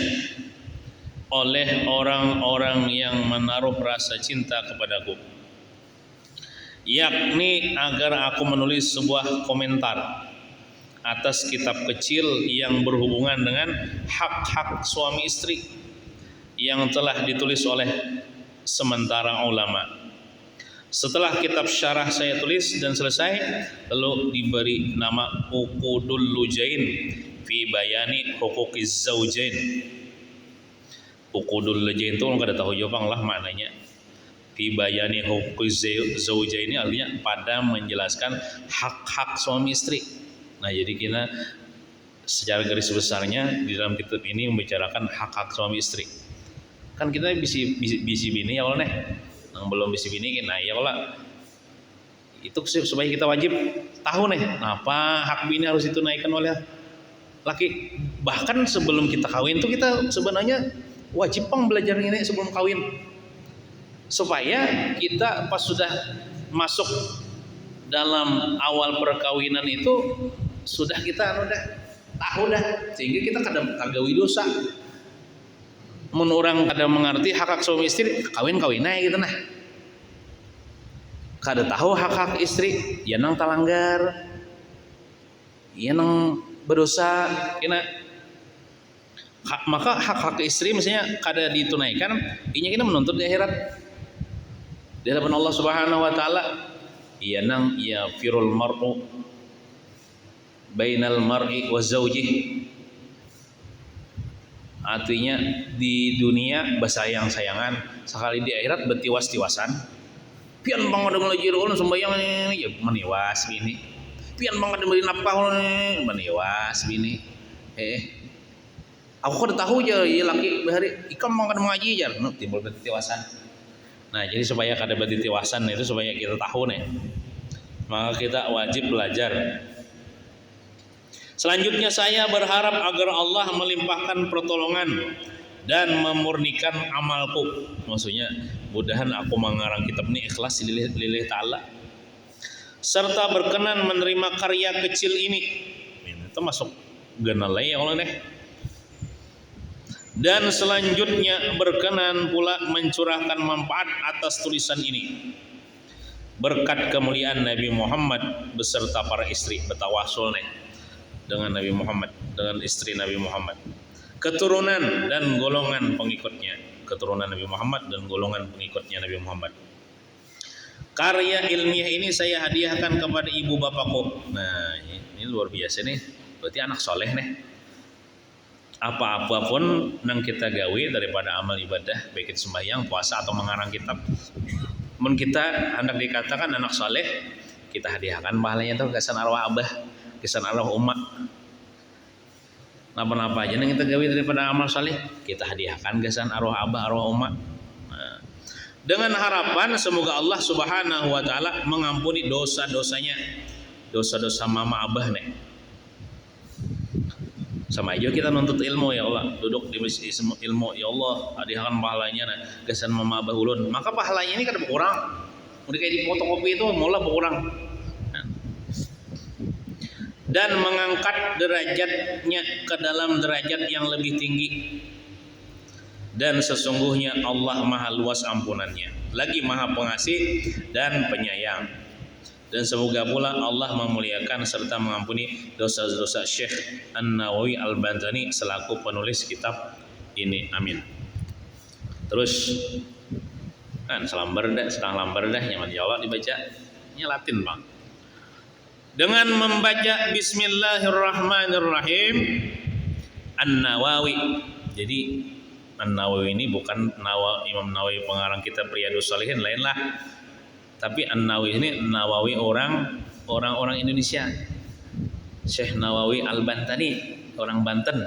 oleh orang-orang yang menaruh rasa cinta kepadaku, yakni agar aku menulis sebuah komentar atas kitab kecil yang berhubungan dengan hak-hak suami istri yang telah ditulis oleh sementara ulama. Setelah kitab syarah saya tulis dan selesai, lalu diberi nama Uqudul Lujain fi bayani huquqiz zaujain. Uqudul Lujain itu kalau kada tahu jawab lah maknanya. fi bayani huquqiz zaujaini artinya pada menjelaskan hak-hak suami istri. Nah, jadi kita secara garis besarnya di dalam kitab ini membicarakan hak-hak suami istri. Kan kita bisi bini ya Allah nih. Yang belum bisi bini nah ya Allah. Itu supaya kita wajib tahu nih, apa hak bini harus ditunaikan oleh laki. Bahkan sebelum kita kawin tuh kita sebenarnya wajib belajar ini sebelum kawin. Supaya kita pas sudah masuk dalam awal perkawinan itu sudah kita udah tahu dah, sehingga kita kagawi dosa. Mun orang kada mengerti hak-hak suami istri, kawin-kawin aja gitu nah. Kada tahu hak-hak istri, ya nang talanggar, ya nang berdosa, kena. Maka hak-hak istri misalnya kada ditunaikan, inya kita menuntut di akhirat. Di hadapan Allah Subhanahu wa taala, ya nang ya firul mar'u bainal mar'i wa zaujih. Artinya di dunia bersayang-sayangan, sekali di akhirat betiwas-tiwasan. Pian bang ada melajir ulun sembayang ya meniwas bini. Pian bang ada beli nafkah ulun meniwas bini. Aku kada tahu aja ya laki bahari ikam bang kada mengaji aja, timbul betiwasan. Nah, jadi supaya kada betiwasan itu supaya kita tahu nih. Maka kita wajib belajar. Selanjutnya saya berharap agar Allah melimpahkan pertolongan dan memurnikan amalku. Maksudnya mudahan aku mengarang kitab ini ikhlas lillahi ta'ala. Serta berkenan menerima karya kecil ini. Itu masuk genalai ya Allah deh. Dan selanjutnya berkenan pula mencurahkan manfaat atas tulisan ini. Berkat kemuliaan Nabi Muhammad beserta para istri bertawasul nih. Dengan Nabi Muhammad, dengan istri Nabi Muhammad, keturunan dan golongan pengikutnya, keturunan Nabi Muhammad dan golongan pengikutnya Nabi Muhammad. Karya ilmiah ini saya hadiahkan kepada ibu bapakku. Nah, ini luar biasa nih, berarti anak soleh nih. Apa-apa pun yang kita gawe daripada amal ibadah, baik itu sembahyang, puasa atau mengarang kitab, mun kita hendak dikatakan anak soleh, kita hadiahkan pahalanya tuh kesan arwah abah, kesan arwah umat. Napa-napa aja yang kita gawe daripada amal saleh, kita hadiahkan kesan arwah abah, arwah umat. Nah, dengan harapan semoga Allah Subhanahu wa taala mengampuni dosa-dosanya, dosa-dosa mama abah nih. Sama aja kita nuntut ilmu ya Allah, duduk di majelis ilmu ya Allah, hadiahkan pahalanya nah kesan mama abah ulun. Maka pahalanya ini kada berkurang. Udah kayak di fotokopi itu mulai berkurang. Dan mengangkat derajatnya ke dalam derajat yang lebih tinggi. Dan sesungguhnya Allah maha luas ampunannya, lagi maha pengasih dan penyayang. Dan semoga pula Allah memuliakan serta mengampuni dosa-dosa Syekh An-Nawawi Al-Bantani selaku penulis kitab ini. Amin. Terus kan selambar dah, setengah lambar dah nyaman ya Allah dibaca. Ini Latin bang. Dengan membaca Bismillahirrahmanirrahim An-Nawawi. Jadi An-Nawawi ini bukan Imam Nawawi pengarang kitab Riyadhus Shalihin, lain lah. Tapi An-Nawawi ini Nawawi orang Indonesia. Syekh Nawawi Al-Bantani orang Banten.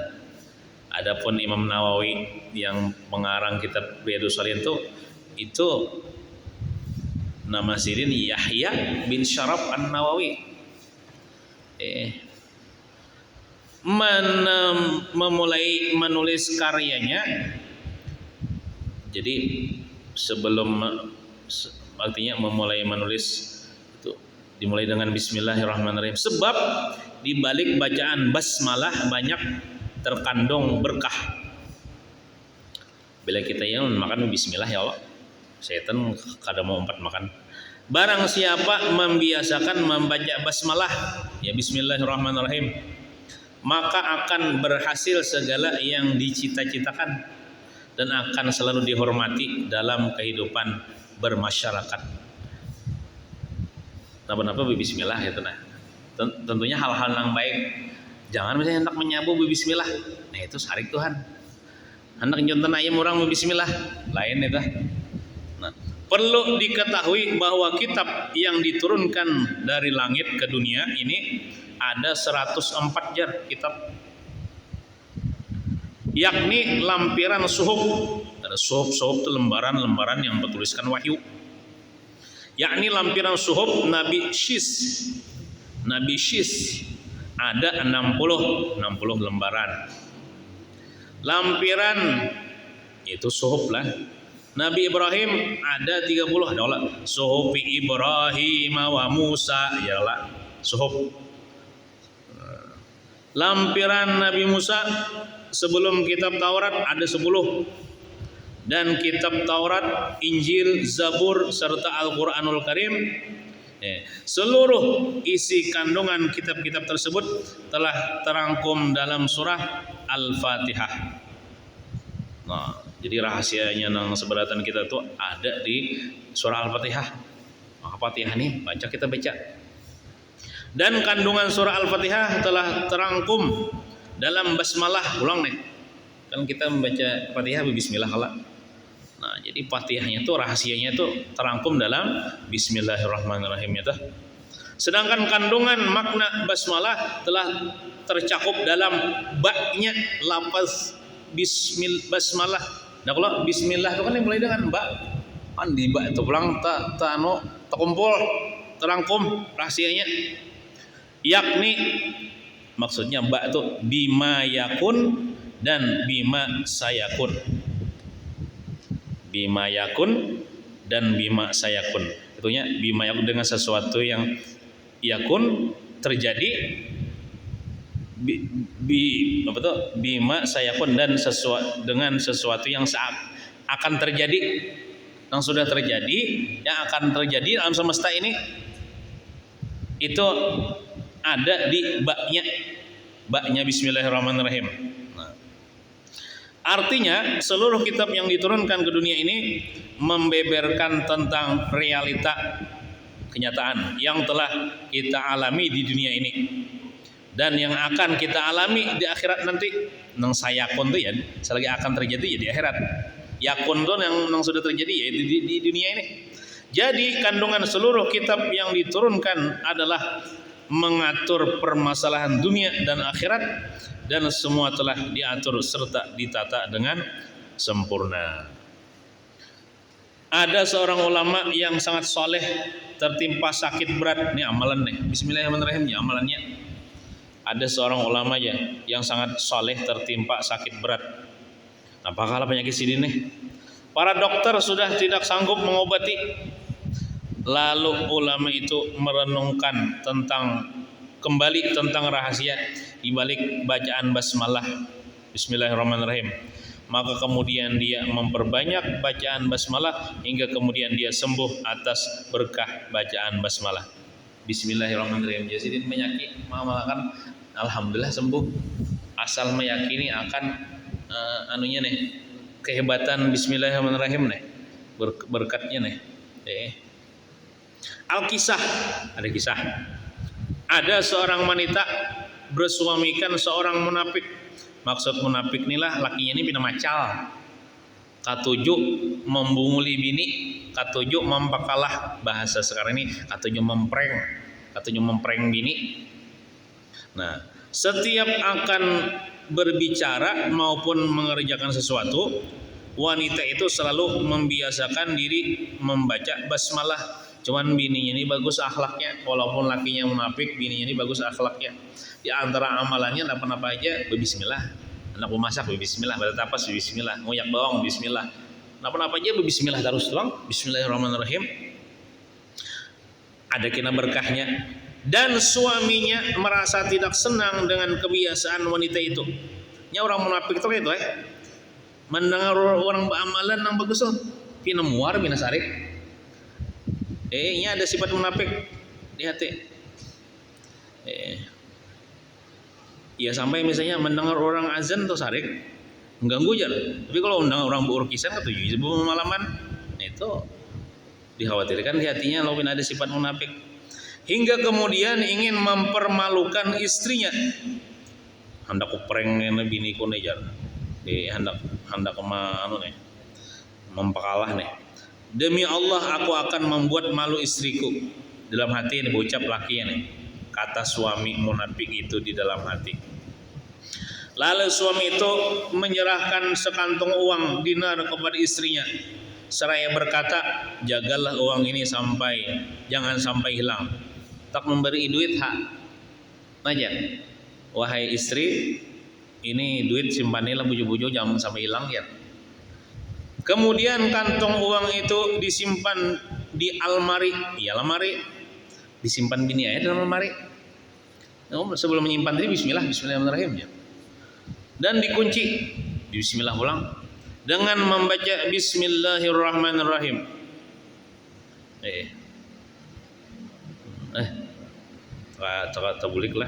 Adapun Imam Nawawi yang pengarang kitab Riyadhus Shalihin itu nama sirin Yahya bin Syaraf An-Nawawi. Memulai menulis karyanya. Jadi sebelum artinya memulai menulis itu dimulai dengan Bismillahirrahmanirrahim. Sebab di balik bacaan basmalah banyak terkandung berkah. Bila kita yang makan Bismillah ya Allah, setan kada mau empat makan. Barang siapa membiasakan membaca basmalah, ya Bismillahirrahmanirrahim, maka akan berhasil segala yang dicita-citakan dan akan selalu dihormati dalam kehidupan bermasyarakat. Napa-napa Bismillah itu nah. Tentunya hal-hal yang baik. Jangan misalnya hendak menyabu Bismillah. Nah itu syarik Tuhan. Hendak nyonton ayam orang Bismillah, lain itu. Nah, Perlu diketahui bahwa kitab yang diturunkan dari langit ke dunia ini ada 104 jar kitab, yakni lampiran suhuf. Ada suhuf itu lembaran-lembaran yang bertuliskan wahyu, yakni lampiran suhuf Nabi Syis. Nabi Syis ada 60 lembaran. Lampiran itu suhuf lah. Nabi Ibrahim ada 30, adalah suhuf Ibrahim wa Musa, ialah suhuf. Lampiran Nabi Musa sebelum kitab Taurat ada 10, dan kitab Taurat, Injil, Zabur serta Al-Qur'anul Karim, seluruh isi kandungan kitab-kitab tersebut telah terangkum dalam surah Al-Fatihah. Nah, jadi rahasianya nang seberatan kita tuh ada di surah Al-Fatihah. Al-Fatihah nih kita baca. Dan kandungan surah Al-Fatihah telah terangkum dalam basmalah. Ulang nih. Kan kita membaca Fatihah bismillah kala. Nah, jadi Fatihahnya tuh rahasianya tuh terangkum dalam bismillahirrahmanirrahim itu. Sedangkan kandungan makna basmalah telah tercakup dalam ba-nya lafaz basmalah. Nah, kalau bismillah itu kan dimulai dengan ba. Kan di ba itu pulang terkumpul, terangkum rahasianya. Yakni maksudnya ba itu bima yakun dan bima sayakun. Bima yakun dan bima sayakun. Itunya bima yakun dengan sesuatu yang yakun terjadi, bima sayakun dan dengan sesuatu yang akan terjadi, yang sudah terjadi, yang akan terjadi dalam semesta ini, itu ada di baknya bismillahirrahmanirrahim. Nah, artinya seluruh kitab yang diturunkan ke dunia ini membeberkan tentang realita kenyataan yang telah kita alami di dunia ini dan yang akan kita alami di akhirat nanti. Nang sayakun tuh ya selagi akan terjadi ya di akhirat. Yakun tuh yang sudah terjadi ya di dunia ini. Jadi kandungan seluruh kitab yang diturunkan adalah mengatur permasalahan dunia dan akhirat, dan semua telah diatur serta ditata dengan sempurna. Ada seorang ulama yang sangat soleh tertimpa sakit berat. Ini amalan nih. Bismillahirrahmanirrahim ya amalannya. Ada seorang ulama ya yang sangat soleh tertimpa sakit berat. Apakah penyakit sini nih? Para dokter sudah tidak sanggup mengobati. Lalu ulama itu merenungkan kembali tentang rahasia di balik bacaan basmalah Bismillahirrahmanirrahim. Maka kemudian dia memperbanyak bacaan basmalah hingga kemudian dia sembuh atas berkah bacaan basmalah. Bismillahirrahmanirrahim. Jadi penyakit malakan alhamdulillah sembuh. Asal meyakini akan kehebatan Bismillahirrahmanirrahim nih. Berkatnya nih. Al-kisah, ada kisah. Ada seorang wanita bersuamikan seorang munafik. Maksud munafik inilah lakinya ini pina macal. Katujuh membunguli bini, katujuh mempakalah, bahasa sekarang ini katujuh mempreng bini. Nah, setiap akan berbicara maupun mengerjakan sesuatu, wanita itu selalu membiasakan diri membaca basmalah. Cuman bininya ini bagus akhlaknya, walaupun lakinya munafik, bininya ini bagus akhlaknya. Di antara amalannya apa aja berbismillah. Anak memasak berbismillah, bertapas berbismillah, ngoyak bawang berbismillah. Apa aja berbismillah terus terang, bismillahirrahmanirrahim. Ada kena berkahnya. Dan suaminya merasa tidak senang dengan kebiasaan wanita itu. Nya orang munafik itu kayak itu mendengar orang beramalan yang bagus tuh, pina muar pina sarik. Nya ada sifat munafik di hati. Ya sampai misalnya mendengar orang azan tuh sarik, mengganggu aja. Tapi kalau mendengar orang berurkisan ketujuh sebelum malaman, itu dikhawatirkan di hatinya lalu ada sifat munafik. Hingga kemudian ingin mempermalukan istrinya. Hendak kupreng bini kunejar. Hendak mempakalah nih. demi Allah aku akan membuat malu istriku. Dalam hati ini berucap laki ini, kata suami munafik itu di dalam hati. Lalu suami itu menyerahkan sekantong uang dinar kepada istrinya, seraya berkata, jagalah uang ini jangan sampai hilang. Tak memberi duit hak aja. Wahai istri, ini duit simpanilah buju-buju jangan sampai hilang ya. Kemudian kantong uang itu disimpan di almari. Ya almari disimpan bini aja dalam almari. Sebelum menyimpan tadi bismillahirrahmanirrahim ya. Dan dikunci. Bismillah ulang dengan membaca bismillahirrahmanirrahim. Tabulik lah.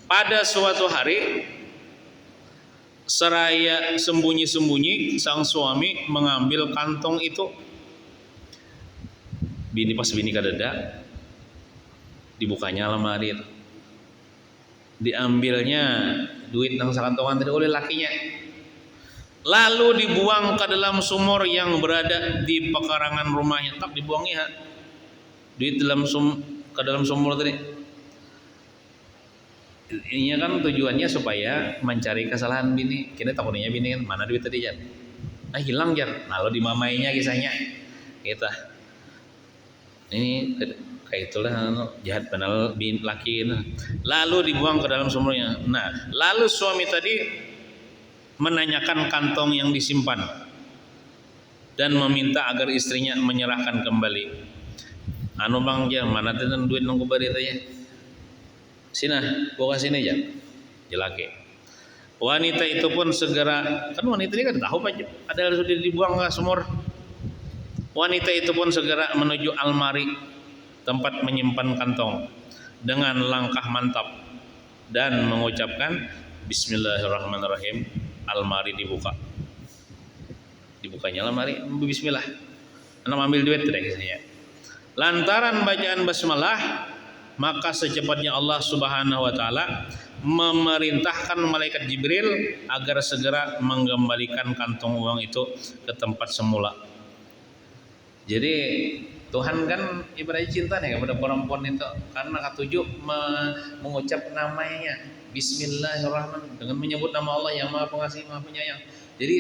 Pada suatu hari seraya sembunyi-sembunyi sang suami mengambil kantong itu. Pas bini kadeda dibukanya lemari itu. Diambilnya duit nang sakantongan tadi oleh lakinya. Lalu dibuang ke dalam sumur yang berada di pekarangan rumahnya. Tak dibuangnya duit ke dalam sumur tadi. Ini kan tujuannya supaya mencari kesalahan bini. Kita takutnya bini kan mana duit tadi Jan? Hilang Jan. Lalu dimamainya kisahnya. Kita ini kayak itulah jahat benar bin laki. Lalu dibuang ke dalam sumurnya. Nah, lalu suami tadi menanyakan kantong yang disimpan dan meminta agar istrinya menyerahkan kembali. Anu bang Jan, mana tuh duit nunggu bari tanya. Sina, gua kasih ini aja. Jelaki. Wanita itu pun segera, kan wanita ini kan tahu Pak, ada sudah dibuang ke sumur. Wanita itu pun segera menuju almari tempat menyimpan kantong dengan langkah mantap dan mengucapkan bismillahirrahmanirrahim. Almari dibuka. Dibukanya almari, bismillah. Anak ambil duit tidak kisahnya. Lantaran bacaan basmalah, maka secepatnya Allah Subhanahu wa taala memerintahkan malaikat Jibril agar segera mengembalikan kantong uang itu ke tempat semula. Jadi Tuhan kan ibaratnya cinta nih kepada perempuan itu karena ketujuh mengucap namanya bismillahirrahmanirrahim dengan menyebut nama Allah yang Maha Pengasih Maha Penyayang. Jadi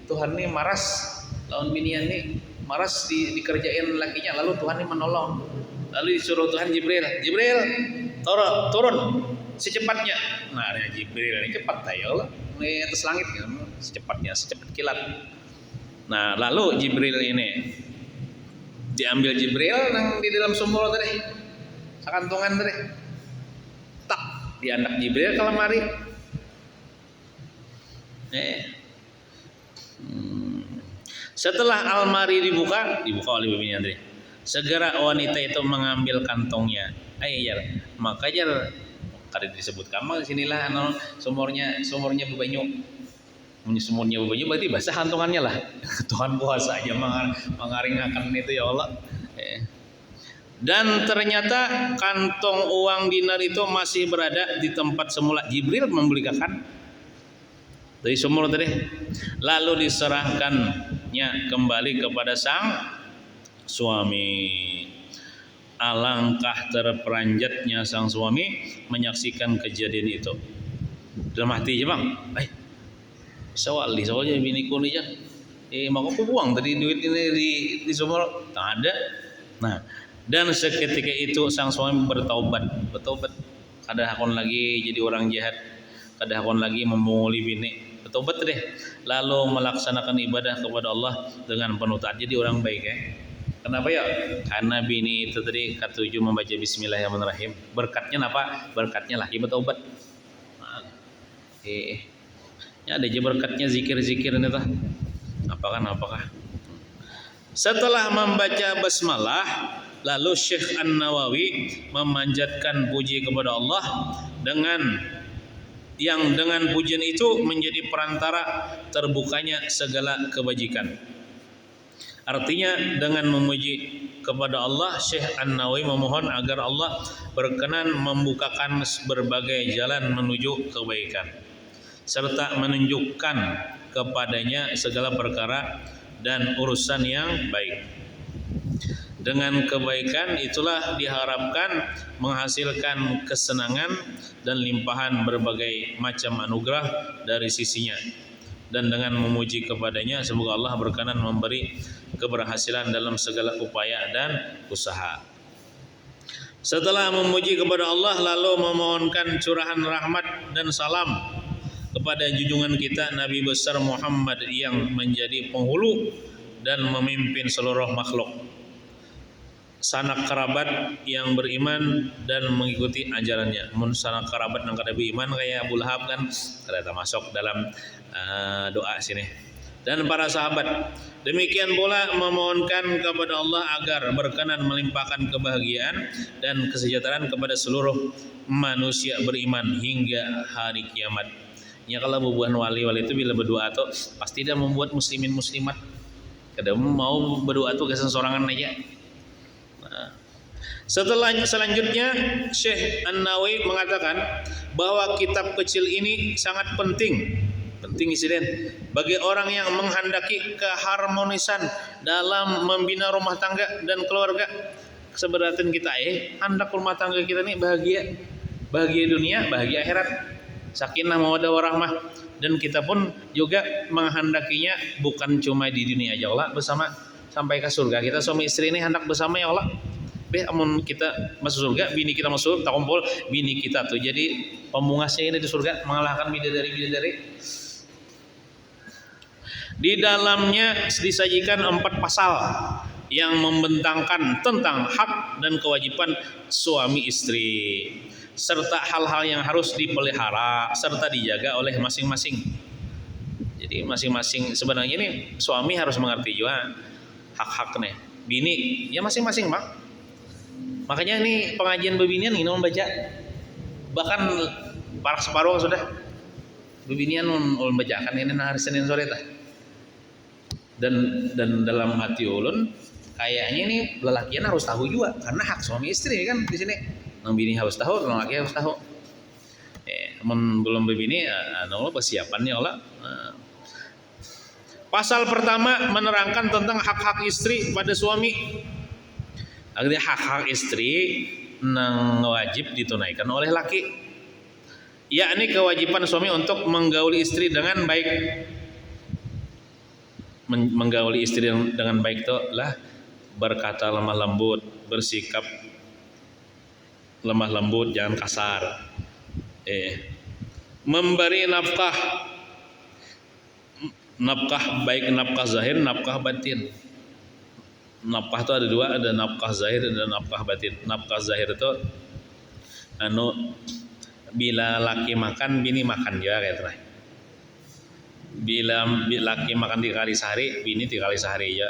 Tuhan ini maras lawan binian nih maras dikerjain lakinya, lalu Tuhan ini menolong. Lalu disuruh Tuhan Jibril turun secepatnya. Nah ada Jibril ini cepat ya Allah di atas langit gitu, secepat kilat. Nah lalu Jibril ini diambil Jibril yang di dalam sumur tadi, sakantongan tadi, tak diandak Jibril ke lemari. Setelah almari dibuka oleh bibi Andri. Segera wanita itu mengambil kantongnya. Maka kada disebut kamu sinilah sumurnya bebanyu. Sumurnya bebanyu berarti basah kantongannya lah. Tuhan kuasa aja mengaringakan itu ya Allah. Dan ternyata kantong uang dinar itu masih berada di tempat semula. Jibril membelikan dari sumur tadi. Lalu diserahkannya kembali kepada sang suami. Alangkah terperanjatnya sang suami menyaksikan kejadian itu. Dalam hati aja bang, soalnya biniku nih ya, maka aku buang tadi duit ini di sumur, tak ada. Nah, dan seketika itu sang suami bertaubat, kada hakon lagi jadi orang jahat, kada hakon lagi memunguli bini, bertaubat deh, lalu melaksanakan ibadah kepada Allah dengan penuh taat, jadi orang baik ya. Kenapa ya? Karena bini itu tadi ketujuh membaca bismillahirrahmanirrahim. Berkatnya apa? Berkatnya lagi bertaubat. Ya ada aja berkatnya zikir-zikir ini tuh. Apakah? Setelah membaca basmalah, lalu Syekh An-Nawawi memanjatkan puji kepada Allah dengan pujian itu menjadi perantara terbukanya segala kebajikan. Artinya dengan memuji kepada Allah, Syekh An-Nawawi memohon agar Allah berkenan membukakan berbagai jalan menuju kebaikan serta menunjukkan kepadanya segala perkara dan urusan yang baik. Dengan kebaikan itulah diharapkan menghasilkan kesenangan dan limpahan berbagai macam anugerah dari sisinya. Dan dengan memuji kepadanya, semoga Allah berkenan memberi keberhasilan dalam segala upaya dan usaha. Setelah memuji kepada Allah, lalu memohonkan curahan rahmat dan salam kepada junjungan kita Nabi besar Muhammad yang menjadi penghulu dan memimpin seluruh makhluk, sanak kerabat yang beriman dan mengikuti ajarannya. Mun sanak kerabat yang kada beriman kayak Abu Lahab kan kada masuk dalam doa sini. Dan para sahabat, demikian pula memohonkan kepada Allah agar berkenan melimpahkan kebahagiaan dan kesejahteraan kepada seluruh manusia beriman hingga hari kiamat. Ya, kalau bubuhan wali-wali itu bila berdoa tuh pasti dia membuat muslimin muslimat. Kada mau berdoa tuh kesesorangan aja. Selanjutnya Syekh An-Nawawi mengatakan bahwa kitab kecil ini sangat penting insiden bagi orang yang menghendaki keharmonisan dalam membina rumah tangga dan keluarga. Sebenarnya kita hendak rumah tangga kita ini bahagia dunia, bahagia akhirat, sakinah mawaddah warahmah, dan kita pun juga menghendakinya bukan cuma di dunia aja Allah bersama sampai ke surga. Kita suami istri ini hendak bersama ya Allah. Amun kita masuk surga, bini kita masuk, tak kumpul bini kita tuh jadi pemungasnya ini di surga, mengalahkan bidadari. Di dalamnya disajikan 4 pasal yang membentangkan tentang hak dan kewajiban suami istri, serta hal-hal yang harus dipelihara serta dijaga oleh masing-masing. Jadi masing-masing sebenarnya ini suami harus mengerti juga hak-haknya. Bini ya masing-masing, Pak. Makanya ini pengajian bebinian ini membaca, bahkan parak separuh sudah bebinian membacakan ini hari Senin sore tah. Dan dalam hati ulun kayaknya ini lelakian harus tahu juga karena hak suami istri kan di sini. Nang bini harus tahu, nang laki harus tahu. Belum bebini, Allah persiapannya Allah. Pasal pertama menerangkan tentang hak-hak istri pada suami. Artinya hak-hak istri nang wajib ditunaikan oleh laki, yakni kewajiban suami untuk menggauli istri dengan baik. Menggauli istri dengan baik itu lah berkata lemah lembut, bersikap lemah lembut, jangan kasar. Memberi nafkah baik nafkah zahir, nafkah batin. Nafkah itu ada 2, ada nafkah zahir dan nafkah batin. Nafkah zahir itu bila laki makan, bini makan juga kayak gitu. Bila laki makan 3 kali sehari, bini 3 kali sehari ya.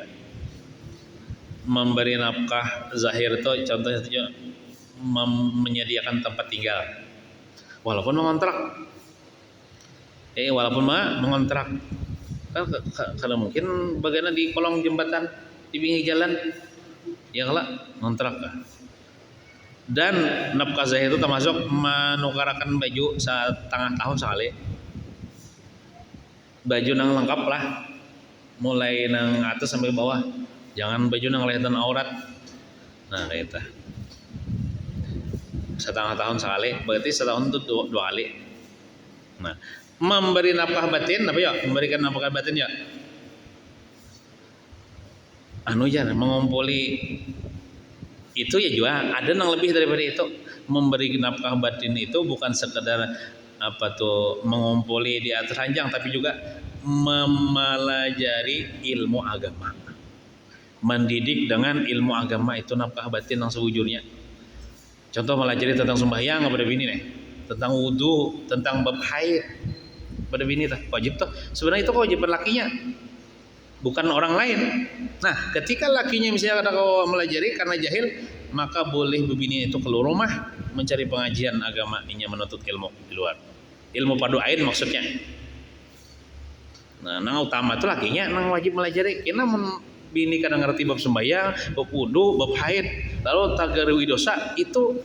Memberi nafkah zahir itu contohnya menyediakan tempat tinggal, walaupun mengontrak. Walaupun mengontrak kan kalau mungkin bagaimana di kolong jembatan di pinggir jalan ya kalau ngontrak. Dan nafkah zahir itu termasuk menukarakan baju setengah tahun sekali. Baju nang lengkap lah, mulai nang atas sampai bawah, jangan baju nang kelihatan aurat. Nah kayak itu setengah tahun sekali, berarti setahun itu 2 kali. Nah, memberi nafkah batin apa ya? Memberikan nafkah batin ya mengumpuli itu ya juga ada yang lebih daripada itu. Memberi nafkah batin itu bukan sekedar mengumpuli di atas ranjang, tapi juga mempelajari ilmu agama, mendidik dengan ilmu agama itu nafkah batin yang sewujudnya. Contoh mempelajari tentang sembahyang kepada bini nih, tentang wudu, tentang bab haid pada bini wajib tuh. Sebenarnya itu kewajiban lakinya, bukan orang lain. Nah, ketika lakinya misalnya kada kau melajari karena jahil, maka boleh bebini itu keluar rumah mencari pengajian agama, ini menuntut ilmu di luar. Ilmu fardu ain maksudnya. Nah, nang utama itu lakinya nang wajib melajari. Kena bini kadang ngerti bab sembahyang, bab wudu, bab haid, lalu tagarewi dosa, itu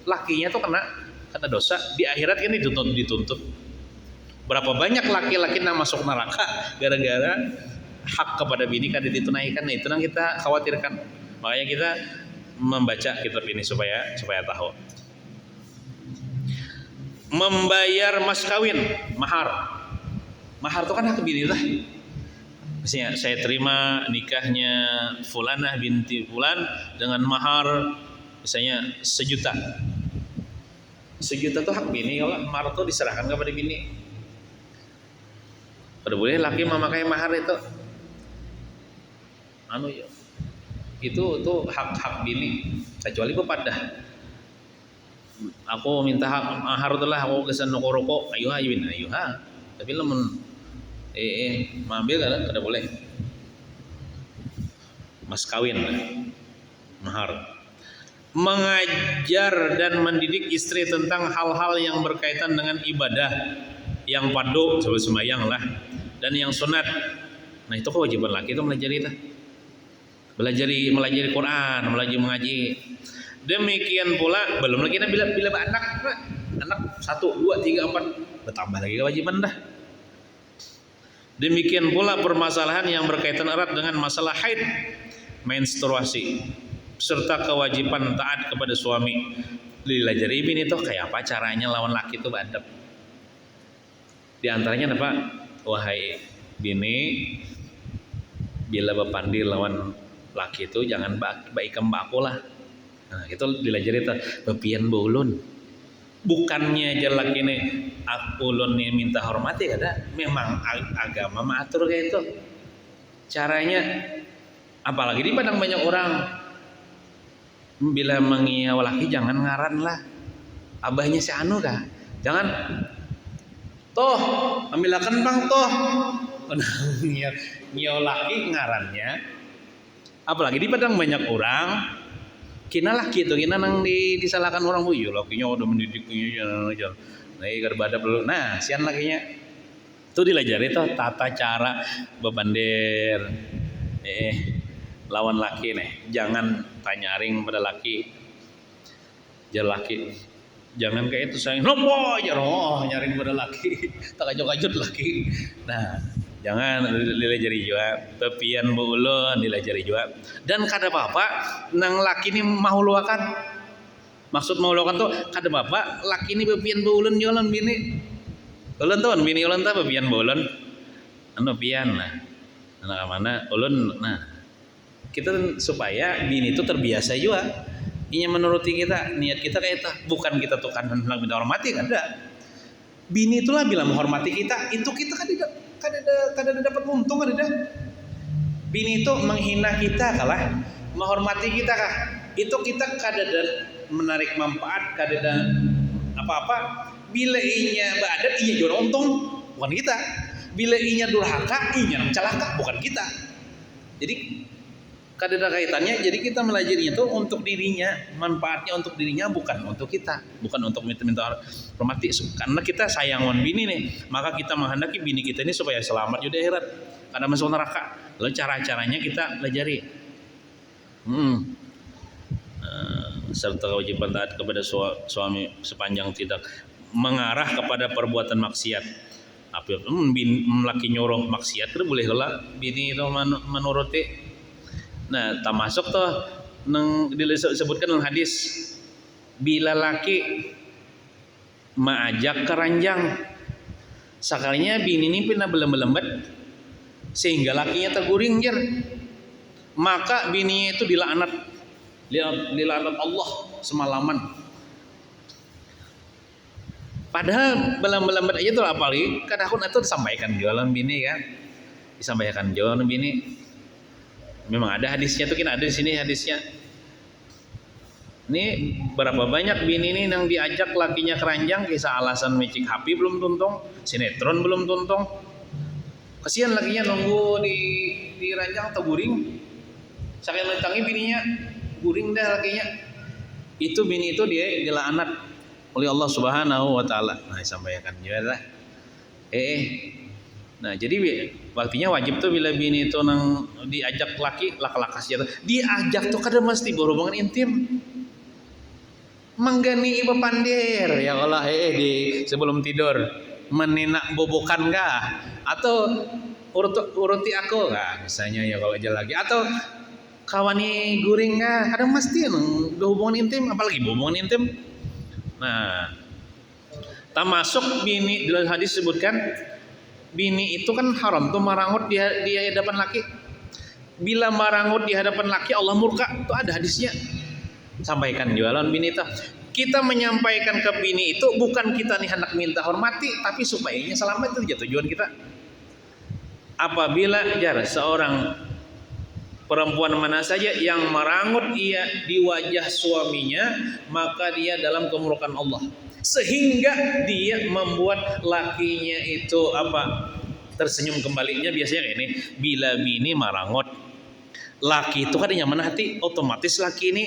lakinya tuh kena dosa. Di akhirat ini dituntut. Berapa banyak laki-laki yang masuk neraka gara-gara hak kepada bini kada ditunaikan. Nah, itu yang kita khawatirkan. Makanya kita membaca kitab ini supaya tahu. Membayar mas kawin, mahar. Mahar itu kan hak bini lah. Misalnya saya terima nikahnya Fulanah binti Fulan dengan mahar misalnya 1 juta. 1 juta itu hak bini, kalau mahar itu diserahkan kepada bini. Pada boleh laki memakai mahar itu. Itu hak bini, kecuali kepada aku minta hak mahar itulah aku kesan rokok ayo tapi lemun mambil kada boleh mas kawin mahar. Mengajar dan mendidik istri tentang hal-hal yang berkaitan dengan ibadah yang fardu seperti sembahyang lah dan yang sunat. Nah itu kewajiban laki itu melajari Quran, melajari mengaji. Demikian pula belum lagi bila anak 1, 2, 3, 4 bertambah lagi kewajiban dah. Demikian pula permasalahan yang berkaitan erat dengan masalah haid, menstruasi, serta kewajiban taat kepada suami. Dilajari bini itu kayak apa caranya lawan laki itu beradab. Di antaranya apa? Wahai bini, bila berpandir lawan laki itu jangan baik aku lah. Nah, itu dilajari itu bepian bolon. Bukannya aja laki ini ulun nih minta hormati kada, memang agama mengatur kayak itu. Caranya apalagi di padang banyak orang bila mengiau laki jangan ngaran lah. Abahnya si anu kah? Jangan toh ambilakan bang toh. Ngiau laki ngarannya. Apalagi di padang banyak orang kina laki itu kina nang disalahkan orang buyu lakinya udah mendidik jalan. Nah, kerbada dulu. Nah, sian lakinya itu dilajari tuh tata cara bebandir lawan laki nih. Jangan tanyaring pada laki. Jangan kayak itu saya nopo aja nyaring pada laki. Tak kajut laki. Nah, jangan dilajari juga pepian buulun dilajari juga dan kada apa-apa nang laki ni mahuluakan maksud mahuluakan tuh kada apa-apa laki ni pepian buulun jualan bini ulun tuh bini ulun tuh pepian buulun pian nah anak mana ulun nah kita supaya bini itu terbiasa juga inya menuruti kita niat kita kayak itu bukan kita tuh kan hendak minta hormati kada bini itulah bila menghormati kita itu kita kada dapat untung kada. Bini itu menghina kita kalah, menghormati kita kah? Itu kita kada menarik manfaat, kada apa-apa. Bila inya beradat inya jual untung, bukan kita. Bila inya durhaka, inya celaka, bukan kita. Jadi kada ada kaitannya. Jadi kita melajarinya itu untuk dirinya, manfaatnya untuk dirinya bukan untuk kita, bukan untuk minta hormati. Karena kita sayang bini nih, maka kita menghendaki bini kita ini supaya selamat di akhirat, karena masuk neraka. Lalu cara-caranya kita pelajari. Serta kewajiban taat kepada suami sepanjang tidak mengarah kepada perbuatan maksiat. Apa laki nyuruh maksiat itu boleh lah bini itu menuruti. Nah, tak masuk tuh nang disebutkan dalam hadis bila laki maajak keranjang sekalinya bini ini pernah belembat sehingga lakinya terguring jer maka bininya itu dilaknat Allah semalaman. Padahal belembat aja tuh apalagi kadang itu disampaikan jualan bini kan disampaikan jualan bini. Memang ada hadisnya tuh kan ada di sini hadisnya. Ini berapa banyak bini ini yang diajak lakinya keranjang kisah alasan mecik HP belum tuntung, sinetron belum tuntung. Kasihan lakinya nunggu di ranjang atau guring. Sakit mentangi bininya guring dah lakinya. Itu bini itu dia dilaknat oleh Allah Subhanahu wa taala. Nah, sampaikan juga lah. Nah, jadi waktunya wajib tuh bila bini itu nang diajak laki laka-laka saja diajak tuh kada mesti berhubungan intim. Menggani ibu pandir ya Allah di sebelum tidur menenak bobokan kah atau uruti aku, nah misalnya ya kalau aja lagi, atau kawani guring nggak, kadang mesti hubungan intim, apalagi hubungan intim. Nah, termasuk bini, dalam hadis sebutkan bini itu kan haram tuh marangut di hadapan laki. Bila marangut di hadapan laki Allah murka, itu ada hadisnya. Sampaikan jualan bini itu. Kita menyampaikan ke bini itu bukan kita nih hendak minta hormati, tapi supaya ia selamat, itu tujuan kita. Apabila seorang perempuan mana saja yang merangut ia di wajah suaminya, maka dia dalam kemurkaan Allah, sehingga dia membuat lakinya itu tersenyum kembalinya. Biasanya kayak ini, bila bini marangut, laki itu kadang nyaman hati, otomatis laki ini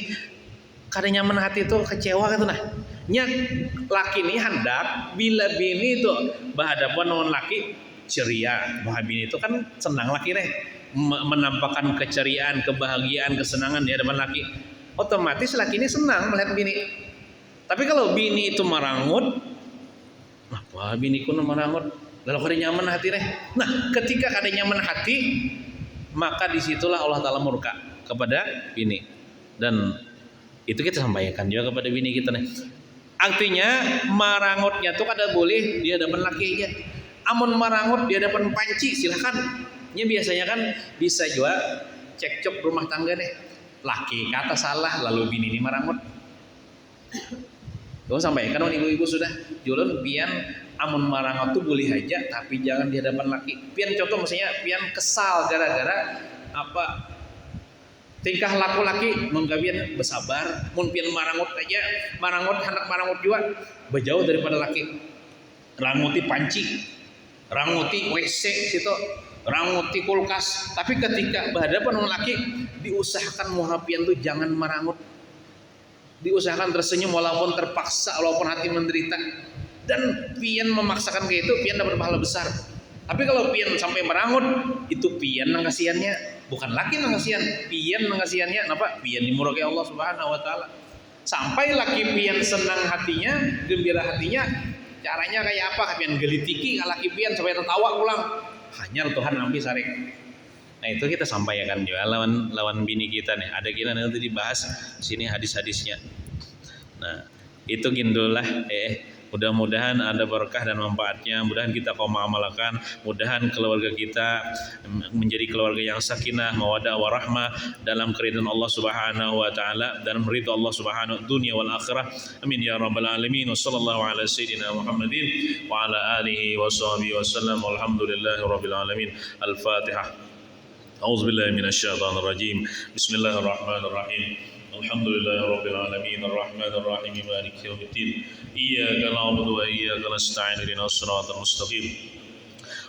kadang nyaman hati itu kecewa gitu. Nah, laki ini hendak bila bini itu berhadapan dengan laki ceria, bini itu kan senang laki deh, menampakkan keceriaan, kebahagiaan, kesenangan di hadapan laki, otomatis laki ini senang melihat bini. Tapi kalau bini itu marangut, apa biniku marangut, lalu kada nyaman hati deh. Nah, ketika kada nyaman hati, maka disitulah Allah Ta'ala murka kepada bini. Dan itu kita sampaikan juga kepada bini kita nih. Artinya marangutnya tuh kada boleh di hadapan laki aja. Amun marangut di hadapan panci silahkan. Ya biasanya kan bisa juga cekcok rumah tangga deh. Laki kata salah lalu bini ini marangut. Kau sampaikan ibu-ibu sudah. Julun pian amun marangut tuh boleh aja, tapi jangan di hadapan laki. Pian contoh misalnya pian kesal gara-gara tingkah laku laki, mengkabian bersabar. Mun pian marangut aja, hendak marangut juga berjauh daripada laki. Ranguti panci, ranguti WC situ, ranguti kulkas. Tapi ketika berhadapan dengan laki, diusahakan muhapian tuh jangan marangut. Diusahakan tersenyum walaupun terpaksa, walaupun hati menderita. Dan pian memaksakan kayak itu, pian dapat pahala besar. Tapi kalau pian sampai merangut, itu pian nang kasihannya, bukan laki nang kasihan, pian nang kasihannya. Kenapa? Pian dimurkai Allah Subhanahu Wa Taala. Sampai laki pian senang hatinya, gembira hatinya, caranya kayak apa? Pian gelitiki ke laki pian supaya tertawa pulang. Hanya Tuhan ambil sarik. Nah itu kita sampaikan juga lawan bini kita nih. Ada kita nanti dibahas sini hadis-hadisnya. Nah itu gindulah mudah-mudahan ada berkah dan manfaatnya. Mudahan kita kaum mengamalkan. Mudahan keluarga kita menjadi keluarga yang sakinah, mawaddah, warahmah dalam keridhaan Allah Subhanahu Wa Taala dan ridha Allah Subhanahu dunia wal akhirah. Amin ya rabbal alamin. Wassallallahu ala sayyidina Muhammadin wa ala alihi wa sahbihi wasallam. Walhamdulillahi rabbil alamin. Al-Fatihah. A'udzubillahi minasyaitonir rajim. Bismillahirrahmanirrahim. Alhamdulillahi rabbil alamin arrahmanir rahim maliki yaumiddin. Iyyaka na'budu wa iyyaka nasta'in ihdinas siratal mustaqim.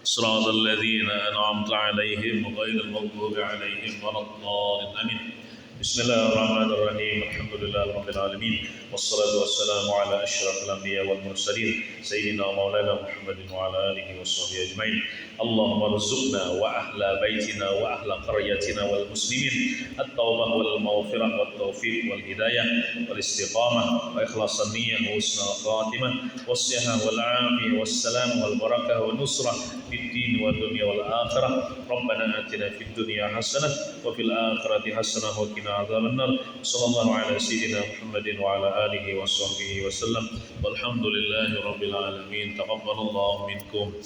Shiratal ladzina an'amta 'alaihim ghairil maghdubi 'alaihim waladdallin. Amin. Bismillahirrahmanirrahim. Alhamdulillahi rabbil alamin. Wassalatu wassalamu ala asyrafil anbiya wal mursalin sayyidina maulana Muhammadin wa ala alihi washabbihi ajmain. Allahumma rzuqna wa ahla baitina wa ahla qaryatina wal muslimin at-taubah wal maghfirah wat taufiq wal hidayah wal istiqamah wa ikhlasan niyyah wa husnul khatimah was-sihah wal afiyah was salam wal barakah wa nusrah fid din wad dunya wal akhirah. Rabbana atina fid dunya hasanah wa fil akhirati hasanah wa qina adzaban nar. Sallallahu ala sayyidina Muhammadin wa ala alihi wa sahbihi wasallam. Walhamdulillahi rabbil alamin. Taqabbalallahu minkum.